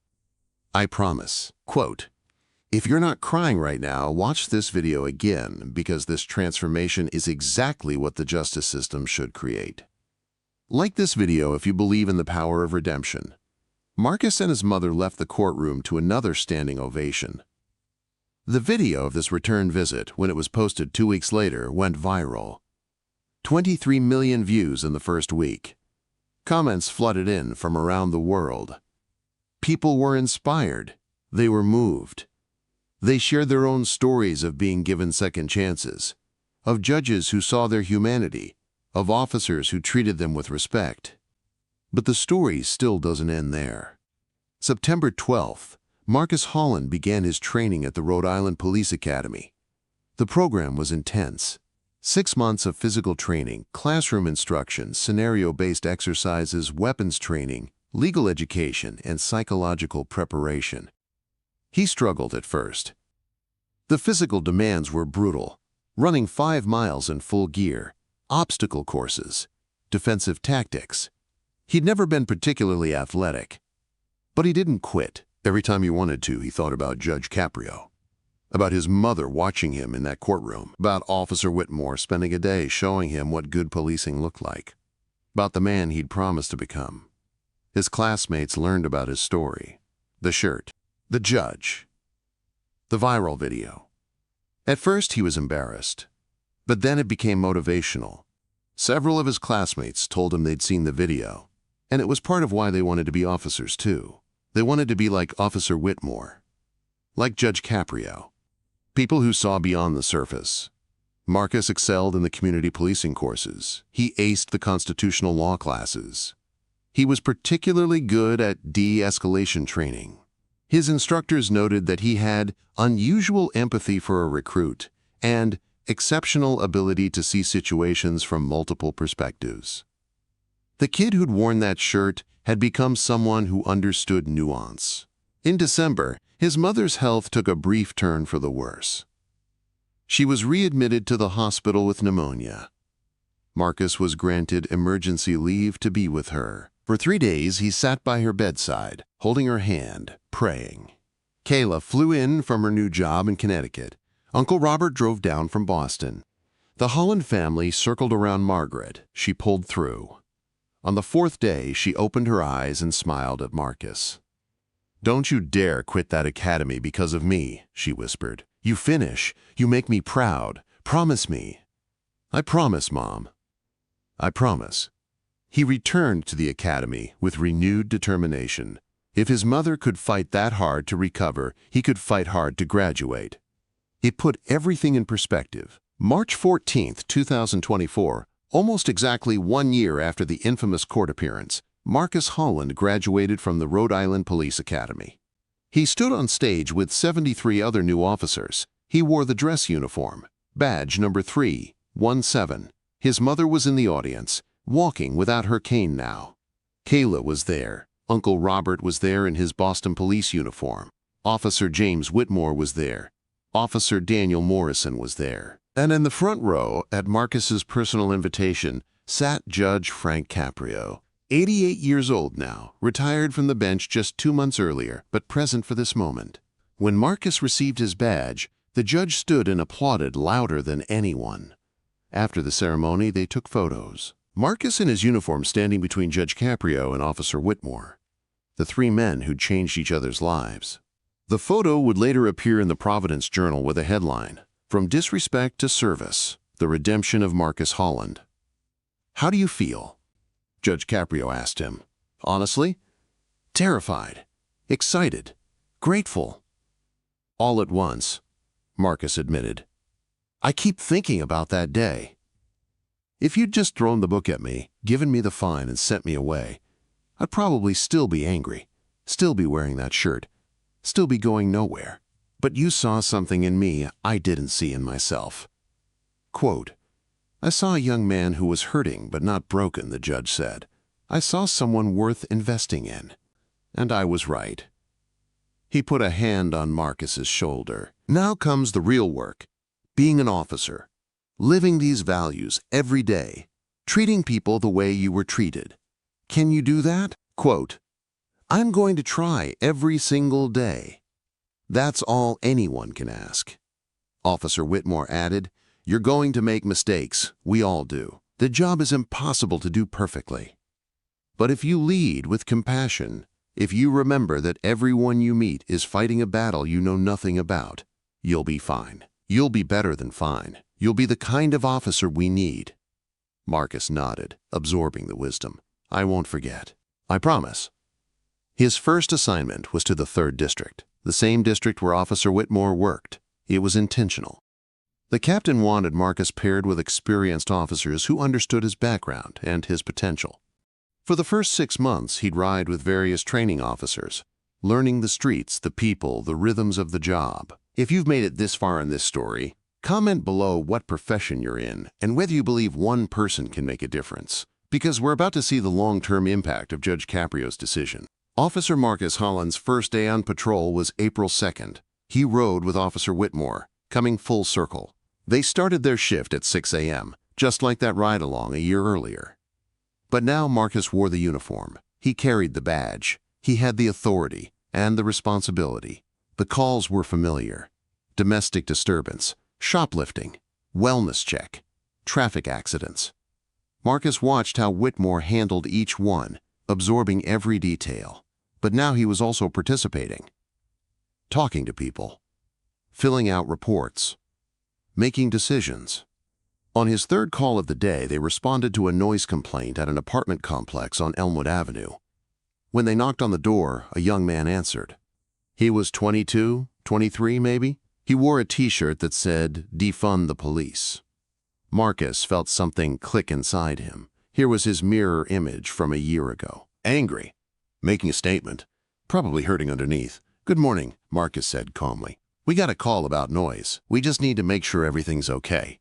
I promise." Quote, "If you're not crying right now, watch this video again, because this transformation is exactly what the justice system should create." Like this video if you believe in the power of redemption. Marcus and his mother left the courtroom to another standing ovation. The video of this return visit, when it was posted 2 weeks later, went viral. 23 million views in the first week. Comments flooded in from around the world. People were inspired. They were moved. They shared their own stories of being given second chances, of judges who saw their humanity, of officers who treated them with respect. But the story still doesn't end there. September 12th, Marcus Holland began his training at the Rhode Island Police Academy. The program was intense. 6 months of physical training, classroom instruction, scenario-based exercises, weapons training, legal education, and psychological preparation. He struggled at first. The physical demands were brutal, running 5 miles in full gear, obstacle courses, defensive tactics. He'd never been particularly athletic. But he didn't quit. Every time he wanted to, he thought about Judge Caprio, about his mother watching him in that courtroom, about Officer Whitmore spending a day showing him what good policing looked like, about the man he'd promised to become. His classmates learned about his story, the shirt, the judge, the viral video. At first, he was embarrassed, but then it became motivational. Several of his classmates told him they'd seen the video, and it was part of why they wanted to be officers too. They wanted to be like Officer Whitmore, like Judge Caprio, people who saw beyond the surface. Marcus excelled in the community policing courses. He aced the constitutional law classes. He was particularly good at de-escalation training. His instructors noted that he had unusual empathy for a recruit and exceptional ability to see situations from multiple perspectives. The kid who'd worn that shirt had become someone who understood nuance. In December, his mother's health took a brief turn for the worse. She was readmitted to the hospital with pneumonia. Marcus was granted emergency leave to be with her. For 3 days, he sat by her bedside, holding her hand, praying. Kayla flew in from her new job in Connecticut. Uncle Robert drove down from Boston. The Holland family circled around Margaret. She pulled through. On the 4th day, she opened her eyes and smiled at Marcus. "Don't you dare quit that academy because of me," she whispered. "You finish. You make me proud. Promise me." "I promise, Mom. I promise." He returned to the academy with renewed determination. If his mother could fight that hard to recover, he could fight hard to graduate. It put everything in perspective. March 14th, 2024, almost exactly 1 year after the infamous court appearance, Marcus Holland graduated from the Rhode Island Police Academy. He stood on stage with 73 other new officers. He wore the dress uniform, badge number 317. His mother was in the audience, walking without her cane now. Kayla was there. Uncle Robert was there in his Boston police uniform. Officer James Whitmore was there. Officer Daniel Morrison was there. And in the front row, at Marcus's personal invitation, sat Judge Frank Caprio, 88 years old now, retired from the bench just 2 months earlier, but present for this moment. When Marcus received his badge, the judge stood and applauded louder than anyone. After the ceremony, they took photos. Marcus in his uniform standing between Judge Caprio and Officer Whitmore, the three men who'd changed each other's lives. The photo would later appear in the Providence Journal with a headline, "From Disrespect to Service, the Redemption of Marcus Holland." "How do you feel?" Judge Caprio asked him. "Honestly? Terrified, excited, grateful." "All at once," Marcus admitted. "I keep thinking about that day. If you'd just thrown the book at me, given me the fine and sent me away, I'd probably still be angry, still be wearing that shirt, still be going nowhere. But you saw something in me I didn't see in myself." Quote, "I saw a young man who was hurting but not broken," the judge said. "I saw someone worth investing in. And I was right." He put a hand on Marcus's shoulder. "Now comes the real work. Being an officer. Living these values every day. Treating people the way you were treated. Can you do that?" Quote, "I'm going to try every single day." That's all anyone can ask. Officer Whitmore added, "You're going to make mistakes. We all do. The job is impossible to do perfectly. But if you lead with compassion, if you remember that everyone you meet is fighting a battle you know nothing about, you'll be fine. You'll be better than fine. You'll be the kind of officer we need." Marcus nodded, absorbing the wisdom. "I won't forget. I promise." His first assignment was to the 3rd District, the same district where Officer Whitmore worked. It was intentional. The captain wanted Marcus paired with experienced officers who understood his background and his potential. For the first 6 months, he'd ride with various training officers, learning the streets, the people, the rhythms of the job. If you've made it this far in this story, comment below what profession you're in and whether you believe one person can make a difference, because we're about to see the long-term impact of Judge Caprio's decision. Officer Marcus Holland's first day on patrol was April 2nd. He rode with Officer Whitmore, coming full circle. They started their shift at 6 a.m., just like that ride-along a year earlier. But now Marcus wore the uniform. He carried the badge. He had the authority and the responsibility. The calls were familiar. Domestic disturbance, shoplifting, wellness check, traffic accidents. Marcus watched how Whitmore handled each one, absorbing every detail. But now he was also participating. Talking to people. Filling out reports. Making decisions. On his 3rd call of the day, they responded to a noise complaint at an apartment complex on Elmwood Avenue. When they knocked on the door, a young man answered. He was 22, 23 maybe. He wore a t-shirt that said, "Defund the police." Marcus felt something click inside him. Here was his mirror image from a year ago. Angry. Making a statement. Probably hurting underneath. "Good morning," Marcus said calmly. "We got a call about noise. We just need to make sure everything's okay."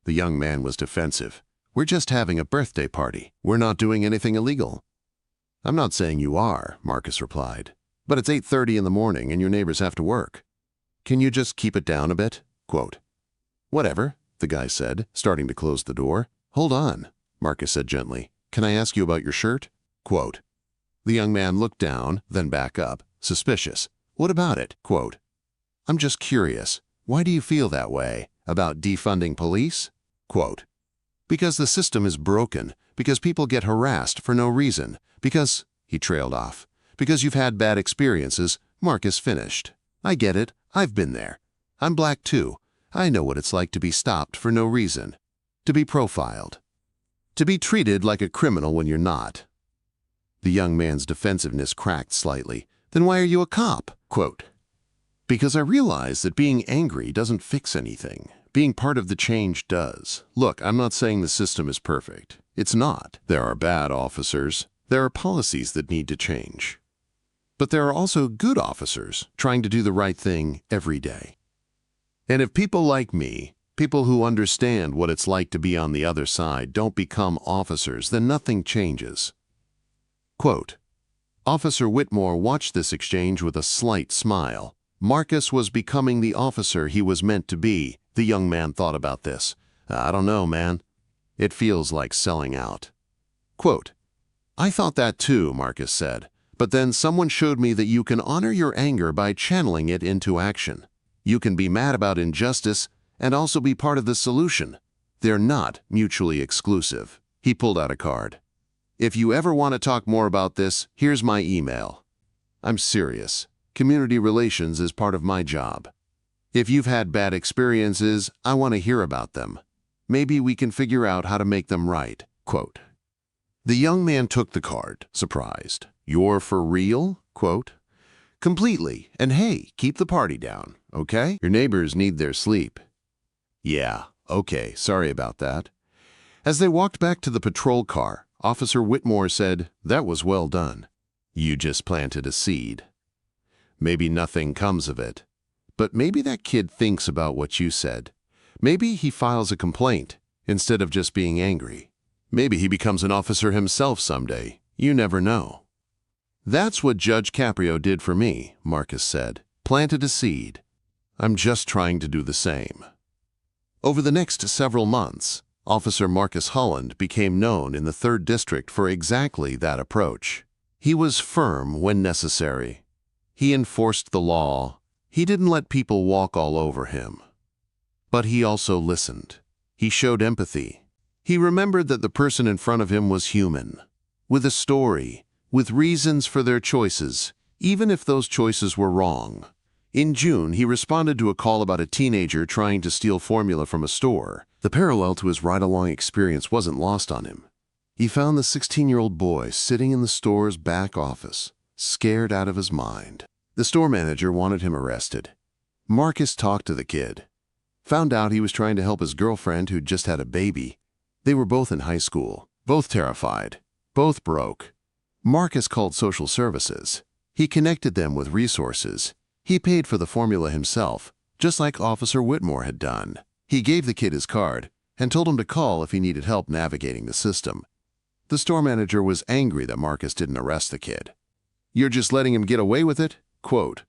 The young man was defensive. "We're just having a birthday party. We're not doing anything illegal." "I'm not saying you are," Marcus replied. "But it's 8:30 in the morning and your neighbors have to work. Can you just keep it down a bit?" Quote, "Whatever," the guy said, starting to close the door. "Hold on," Marcus said gently. "Can I ask you about your shirt?" Quote, the young man looked down, then back up, suspicious. "What about it?" Quote, "I'm just curious. Why do you feel that way? About defunding police?" Quote, "Because the system is broken. Because people get harassed for no reason. Because," he trailed off, "because you've had bad experiences," Marcus finished. "I get it. I've been there. I'm black too. I know what it's like to be stopped for no reason. To be profiled. To be treated like a criminal when you're not." The young man's defensiveness cracked slightly. "Then why are you a cop?" Quote, "Because I realize that being angry doesn't fix anything. Being part of the change does. Look, I'm not saying the system is perfect. It's not. There are bad officers. There are policies that need to change. But there are also good officers trying to do the right thing every day. And if people like me, people who understand what it's like to be on the other side, don't become officers, then nothing changes." Quote, Officer Whitmore watched this exchange with a slight smile. Marcus was becoming the officer he was meant to be. The young man thought about this. "I don't know, man. It feels like selling out." Quote, "I thought that too," Marcus said. "But then someone showed me that you can honor your anger by channeling it into action. You can be mad about injustice and also be part of the solution. They're not mutually exclusive. He pulled out a card. If you ever want to talk more about this, here's my email. I'm serious. Community relations is part of my job. If you've had bad experiences, I want to hear about them. Maybe we can figure out how to make them right. Quote. The young man took the card, surprised. You're for real? Quote. Completely. And hey, keep the party down, okay? Your neighbors need their sleep. Yeah, okay, sorry about that. As they walked back to the patrol car, Officer Whitmore said, That was well done. You just planted a seed. Maybe nothing comes of it. But maybe that kid thinks about what you said. Maybe he files a complaint instead of just being angry. Maybe he becomes an officer himself someday. You never know. That's what Judge Caprio did for me, Marcus said. Planted a seed. I'm just trying to do the same. Over the next several months, Officer Marcus Holland became known in the 3rd District for exactly that approach. He was firm when necessary. He enforced the law. He didn't let people walk all over him. But he also listened. He showed empathy. He remembered that the person in front of him was human, with a story, with reasons for their choices, even if those choices were wrong. In June, he responded to a call about a teenager trying to steal formula from a store. The parallel to his ride-along experience wasn't lost on him. He found the 16-year-old boy sitting in the store's back office, scared out of his mind. The store manager wanted him arrested. Marcus talked to the kid. Found out he was trying to help his girlfriend who'd just had a baby. They were both in high school, both terrified, both broke. Marcus called social services. He connected them with resources. He paid for the formula himself, just like Officer Whitmore had done. He gave the kid his card and told him to call if he needed help navigating the system. The store manager was angry that Marcus didn't arrest the kid. You're just letting him get away with it? Quote,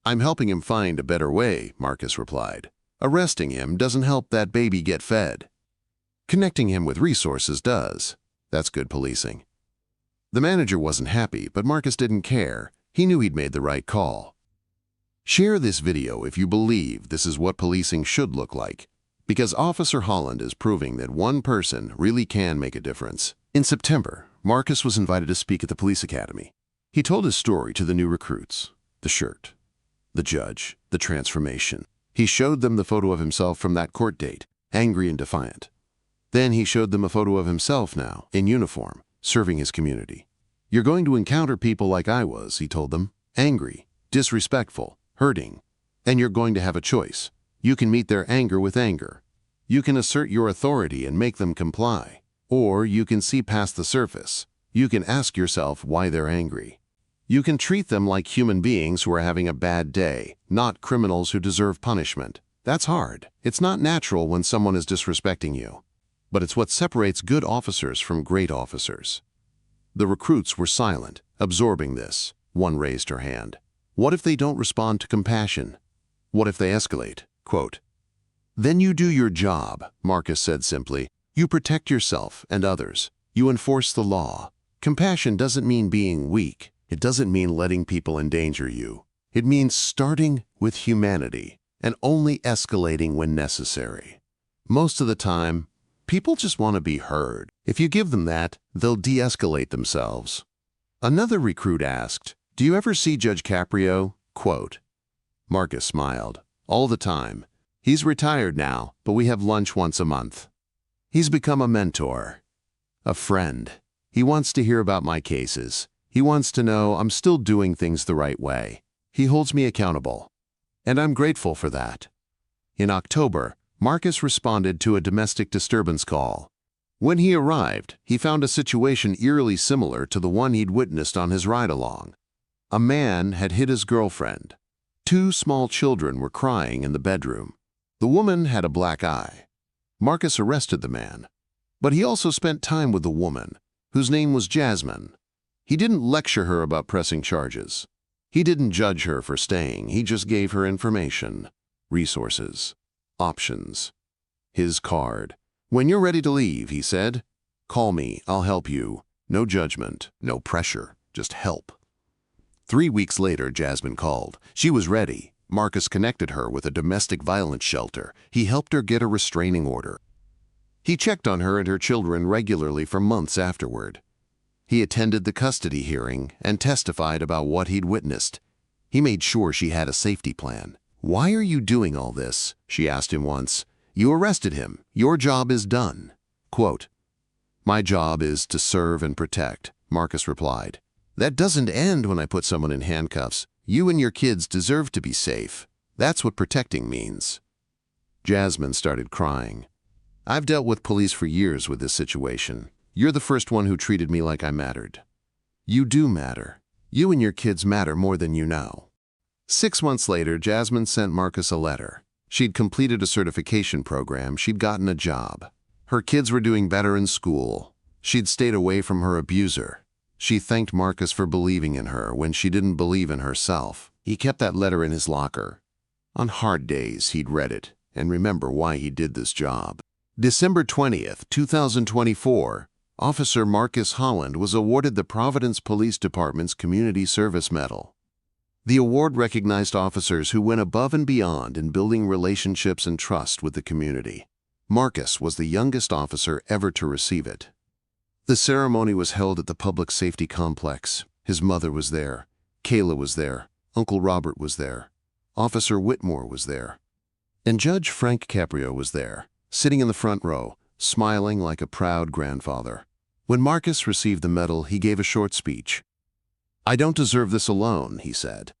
I'm helping him find a better way, Marcus replied. Arresting him doesn't help that baby get fed. Connecting him with resources does. That's good policing. The manager wasn't happy, but Marcus didn't care. He knew he'd made the right call. Share this video if you believe this is what policing should look like, because Officer Holland is proving that one person really can make a difference. In September, Marcus was invited to speak at the police academy. He told his story to the new recruits, the shirt, the judge, the transformation. He showed them the photo of himself from that court date, angry and defiant. Then he showed them a photo of himself now, in uniform, serving his community. You're going to encounter people like I was, he told them, angry, disrespectful, hurting, and you're going to have a choice. You can meet their anger with anger. You can assert your authority and make them comply. Or you can see past the surface. You can ask yourself why they're angry. You can treat them like human beings who are having a bad day, not criminals who deserve punishment. That's hard. It's not natural when someone is disrespecting you. But it's what separates good officers from great officers. The recruits were silent, absorbing this. One raised her hand. What if they don't respond to compassion? What if they escalate? Quote, Then you do your job, Marcus said simply. You protect yourself and others. You enforce the law. Compassion doesn't mean being weak. It doesn't mean letting people endanger you. It means starting with humanity and only escalating when necessary. Most of the time, people just want to be heard. If you give them that, they'll de-escalate themselves. Another recruit asked, Do you ever see Judge Caprio? Quote, Marcus smiled. All the time. He's retired now, but we have lunch once a month. He's become a mentor, a friend. He wants to hear about my cases. He wants to know I'm still doing things the right way. He holds me accountable. And I'm grateful for that. In October, Marcus responded to a domestic disturbance call. When he arrived, he found a situation eerily similar to the one he'd witnessed on his ride-along. A man had hit his girlfriend. 2 small children were crying in the bedroom. The woman had a black eye. Marcus arrested the man, but he also spent time with the woman, whose name was Jasmine. He didn't lecture her about pressing charges. He didn't judge her for staying. He just gave her information, resources, options. His card. When you're ready to leave, he said, call me, I'll help you. No judgment, no pressure, just help. 3 weeks later, Jasmine called. She was ready. Marcus connected her with a domestic violence shelter. He helped her get a restraining order. He checked on her and her children regularly for months afterward. He attended the custody hearing and testified about what he'd witnessed. He made sure she had a safety plan. "Why are you doing all this?" she asked him once. "You arrested him. Your job is done." Quote, "My job is to serve and protect," Marcus replied. "That doesn't end when I put someone in handcuffs. You and your kids deserve to be safe. That's what protecting means." Jasmine started crying. "I've dealt with police for years with this situation. You're the first one who treated me like I mattered." "You do matter. You and your kids matter more than you know." 6 months later, Jasmine sent Marcus a letter. She'd completed a certification program, she'd gotten a job. Her kids were doing better in school. She'd stayed away from her abuser. She thanked Marcus for believing in her when she didn't believe in herself. He kept that letter in his locker. On hard days, he'd read it and remember why he did this job. December 20th, 2024, Officer Marcus Holland was awarded the Providence Police Department's Community Service Medal. The award recognized officers who went above and beyond in building relationships and trust with the community. Marcus was the youngest officer ever to receive it. The ceremony was held at the Public Safety Complex. His mother was there. Kayla was there. Uncle Robert was there. Officer Whitmore was there. And Judge Frank Caprio was there, sitting in the front row, smiling like a proud grandfather. When Marcus received the medal, he gave a short speech. "I don't deserve this alone," he said.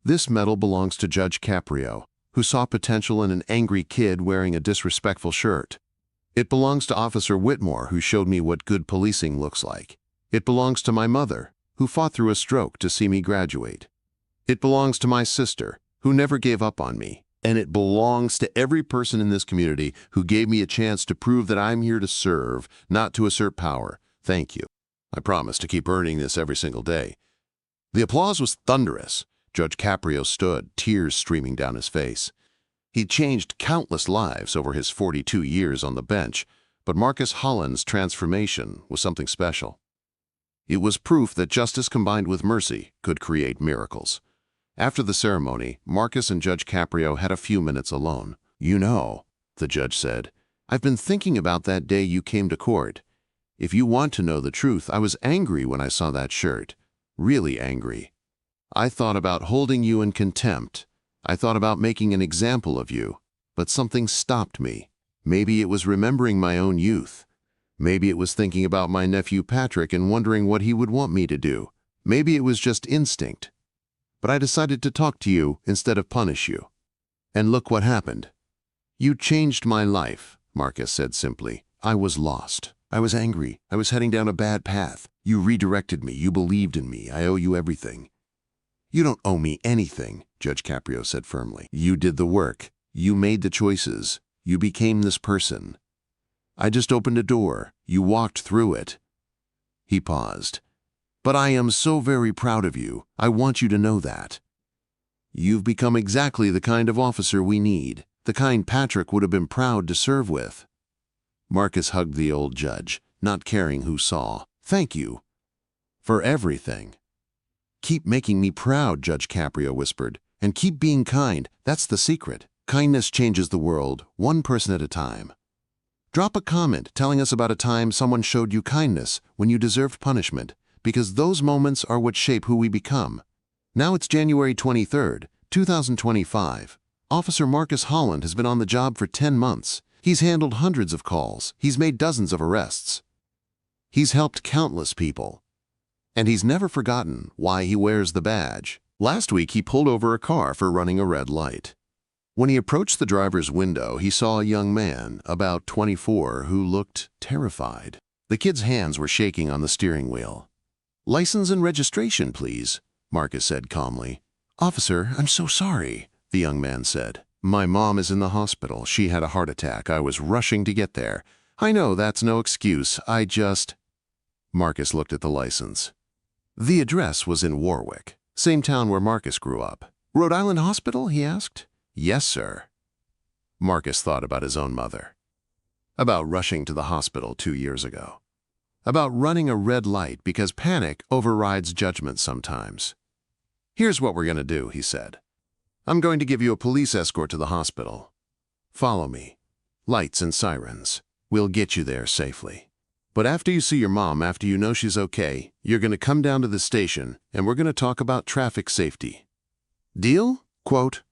"This medal belongs to Judge Caprio, who saw potential in an angry kid wearing a disrespectful shirt. It belongs to Officer Whitmore, who showed me what good policing looks like. It belongs to my mother, who fought through a stroke to see me graduate. It belongs to my sister, who never gave up on me. And it belongs to every person in this community who gave me a chance to prove that I'm here to serve, not to assert power. Thank you. I promise to keep earning this every single day." The applause was thunderous. Judge Caprio stood, tears streaming down his face. He'd changed countless lives over his 42 years on the bench, but Marcus Holland's transformation was something special. It was proof that justice combined with mercy could create miracles. After the ceremony, Marcus and Judge Caprio had a few minutes alone. "You know," the judge said, "I've been thinking about that day you came to court. If you want to know the truth, I was angry when I saw that shirt. Really angry. I thought about holding you in contempt. I thought about making an example of you. But something stopped me. Maybe it was remembering my own youth. Maybe it was thinking about my nephew Patrick and wondering what he would want me to do. Maybe it was just instinct. But I decided to talk to you instead of punish you. And look what happened." "You changed my life," Marcus said simply. "I was lost. I was angry. I was heading down a bad path. You redirected me. You believed in me. I owe you everything." "You don't owe me anything," Judge Caprio said firmly. "You did the work. You made the choices. You became this person. I just opened a door. You walked through it." He paused. "But I am so very proud of you. I want you to know that. You've become exactly the kind of officer we need, the kind Patrick would have been proud to serve with." Marcus hugged the old judge, not caring who saw. "Thank you for everything." "Keep making me proud," Judge Caprio whispered, "and keep being kind. That's the secret. Kindness changes the world, one person at a time. Drop a comment telling us about a time someone showed you kindness when you deserved punishment, because those moments are what shape who we become." Now it's January 23rd, 2025. Officer Marcus Holland has been on the job for 10 months. He's handled hundreds of calls. He's made dozens of arrests. He's helped countless people. And he's never forgotten why he wears the badge. Last week, he pulled over a car for running a red light. When he approached the driver's window, he saw a young man, about 24, who looked terrified. The kid's hands were shaking on the steering wheel. "License and registration, please," Marcus said calmly. "Officer, I'm so sorry," the young man said. "My mom is in the hospital. She had a heart attack. I was rushing to get there. I know that's no excuse. I just—" Marcus looked at the license. The address was in Warwick, same town where Marcus grew up. "Rhode Island Hospital?" he asked. "Yes, sir." Marcus thought about his own mother. About rushing to the hospital 2 years ago. About running a red light because panic overrides judgment sometimes. "Here's what we're going to do," he said. "I'm going to give you a police escort to the hospital. Follow me. Lights and sirens." We'll get you there safely. But after you see your mom, after you know she's okay, you're going to come down to the station and we're going to talk about traffic safety. Deal? Quote.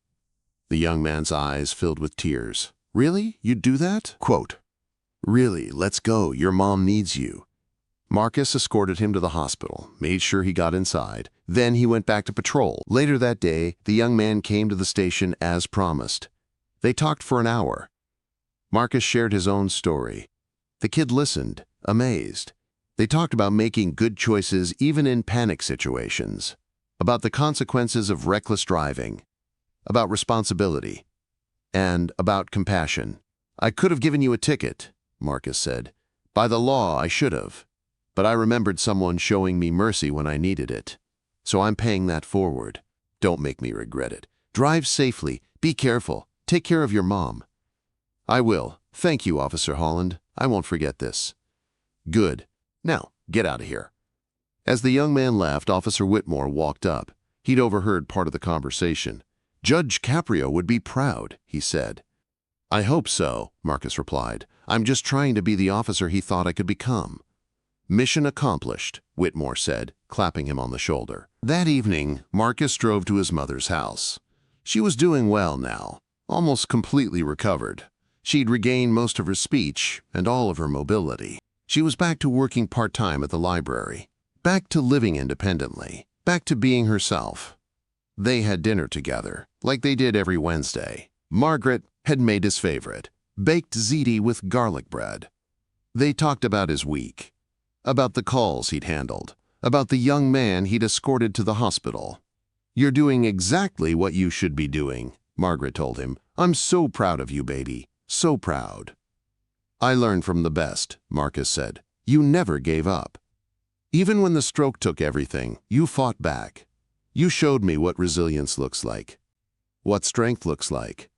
The young man's eyes filled with tears. Really? You'd do that? Quote. Really, let's go. Your mom needs you. Marcus escorted him to the hospital, made sure he got inside. Then he went back to patrol. Later that day, the young man came to the station as promised. They talked for an hour. Marcus shared his own story. The kid listened, amazed. They talked about making good choices even in panic situations, about the consequences of reckless driving, about responsibility, and about compassion. I could have given you a ticket, Marcus said. By the law, I should have. But I remembered someone showing me mercy when I needed it. So I'm paying that forward. Don't make me regret it. Drive safely. Be careful. Take care of your mom. I will. Thank you, Officer Holland. I won't forget this. Good. Now, get out of here. As the young man left, Officer Whitmore walked up. He'd overheard part of the conversation. Judge Caprio would be proud, he said. I hope so, Marcus replied. I'm just trying to be the officer he thought I could become. Mission accomplished, Whitmore said, clapping him on the shoulder. That evening, Marcus drove to his mother's house. She was doing well now, almost completely recovered. She'd regained most of her speech and all of her mobility. She was back to working part-time at the library, back to living independently, back to being herself. They had dinner together, like they did every Wednesday. Margaret had made his favorite, baked ziti with garlic bread. They talked about his week, about the calls he'd handled, about the young man he'd escorted to the hospital. You're doing exactly what you should be doing, Margaret told him. I'm so proud of you, baby. So proud. I learned from the best, Marcus said. You never gave up. Even when the stroke took everything, you fought back. You showed me what resilience looks like, what strength looks like.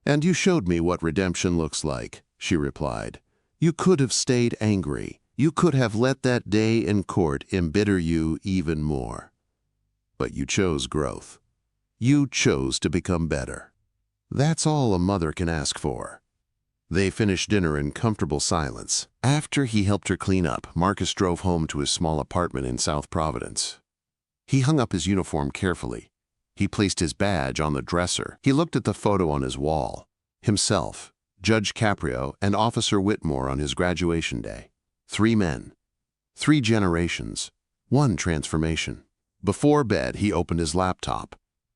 And you showed me what redemption looks like, she replied. You could have stayed angry. You could have let that day in court embitter you even more. But you chose growth. You chose to become better. That's all a mother can ask for. They finished dinner in comfortable silence. After he helped her clean up, Marcus drove home to his small apartment in South Providence. He hung up his uniform carefully. He placed his badge on the dresser. He looked at the photo on his wall. Himself, Judge Caprio, and Officer Whitmore on his graduation day. 3 men, 3 generations, 1 transformation. Before bed, he opened his laptop.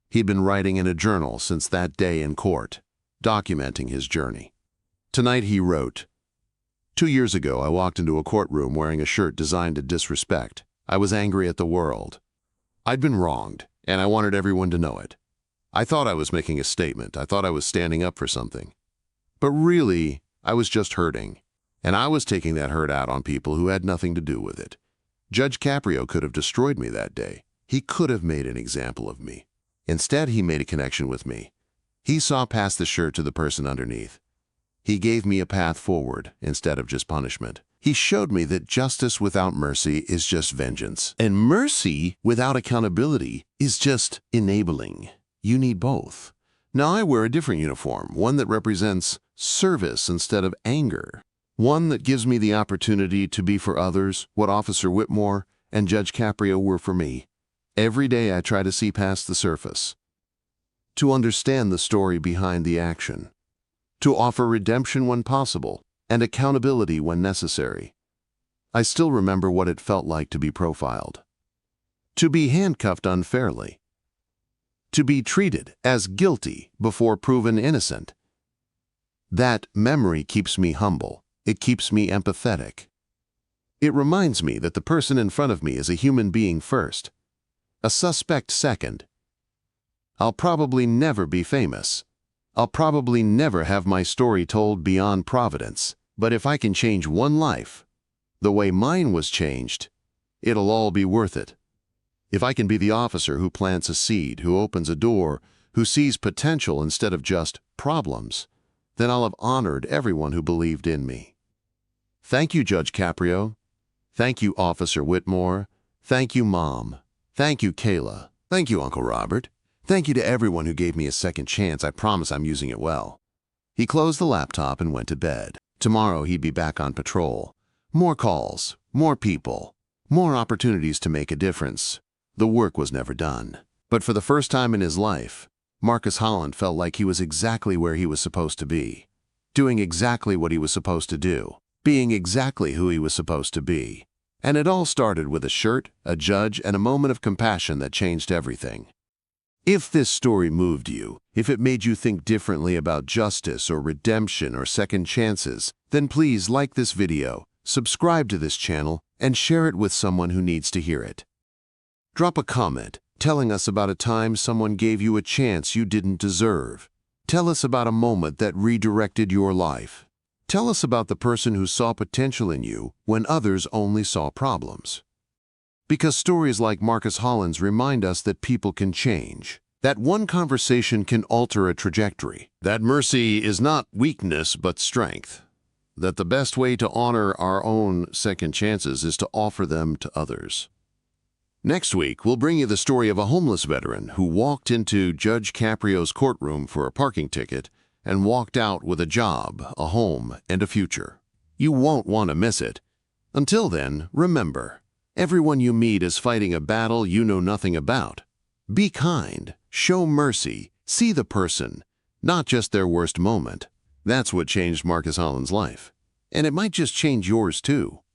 He'd been writing in a journal since that day in court, documenting his journey. Tonight he wrote, 2 years ago, I walked into a courtroom wearing a shirt designed to disrespect. I was angry at the world. I'd been wronged, and I wanted everyone to know it. I thought I was making a statement. I thought I was standing up for something. But really, I was just hurting. And I was taking that hurt out on people who had nothing to do with it. Judge Caprio could have destroyed me that day. He could have made an example of me. Instead, he made a connection with me. He saw past the shirt to the person underneath. He gave me a path forward instead of just punishment. He showed me that justice without mercy is just vengeance. And mercy without accountability is just enabling. You need both. Now I wear a different uniform, one that represents service instead of anger. One that gives me the opportunity to be for others what Officer Whitmore and Judge Caprio were for me. Every day I try to see past the surface, to understand the story behind the action, to offer redemption when possible and accountability when necessary. I still remember what it felt like to be profiled, to be handcuffed unfairly, to be treated as guilty before proven innocent. That memory keeps me humble. It keeps me empathetic. It reminds me that the person in front of me is a human being first, a suspect second. I'll probably never be famous. I'll probably never have my story told beyond Providence. But if I can change one life, the way mine was changed, it'll all be worth it. If I can be the officer who plants a seed, who opens a door, who sees potential instead of just problems, then I'll have honored everyone who believed in me. Thank you, Judge Caprio. Thank you, Officer Whitmore. Thank you, Mom. Thank you, Kayla. Thank you, Uncle Robert. Thank you to everyone who gave me a second chance. I promise I'm using it well. He closed the laptop and went to bed. Tomorrow he'd be back on patrol. More calls, more people, more opportunities to make a difference. The work was never done. But for the first time in his life, Marcus Holland felt like he was exactly where he was supposed to be, doing exactly what he was supposed to do, being exactly who he was supposed to be. And it all started with a shirt, a judge, and a moment of compassion that changed everything. If this story moved you, if it made you think differently about justice or redemption or second chances, then please like this video, subscribe to this channel, and share it with someone who needs to hear it. Drop a comment telling us about a time someone gave you a chance you didn't deserve. Tell us about a moment that redirected your life. Tell us about the person who saw potential in you when others only saw problems. Because stories like Marcus Holland's remind us that people can change, that one conversation can alter a trajectory, that mercy is not weakness but strength, that the best way to honor our own second chances is to offer them to others. Next week, we'll bring you the story of a homeless veteran who walked into Judge Caprio's courtroom for a parking ticket and walked out with a job, a home, and a future. You won't want to miss it. Until then, remember, everyone you meet is fighting a battle you know nothing about. Be kind, show mercy, see the person, not just their worst moment. That's what changed Marcus Holland's life. And it might just change yours too.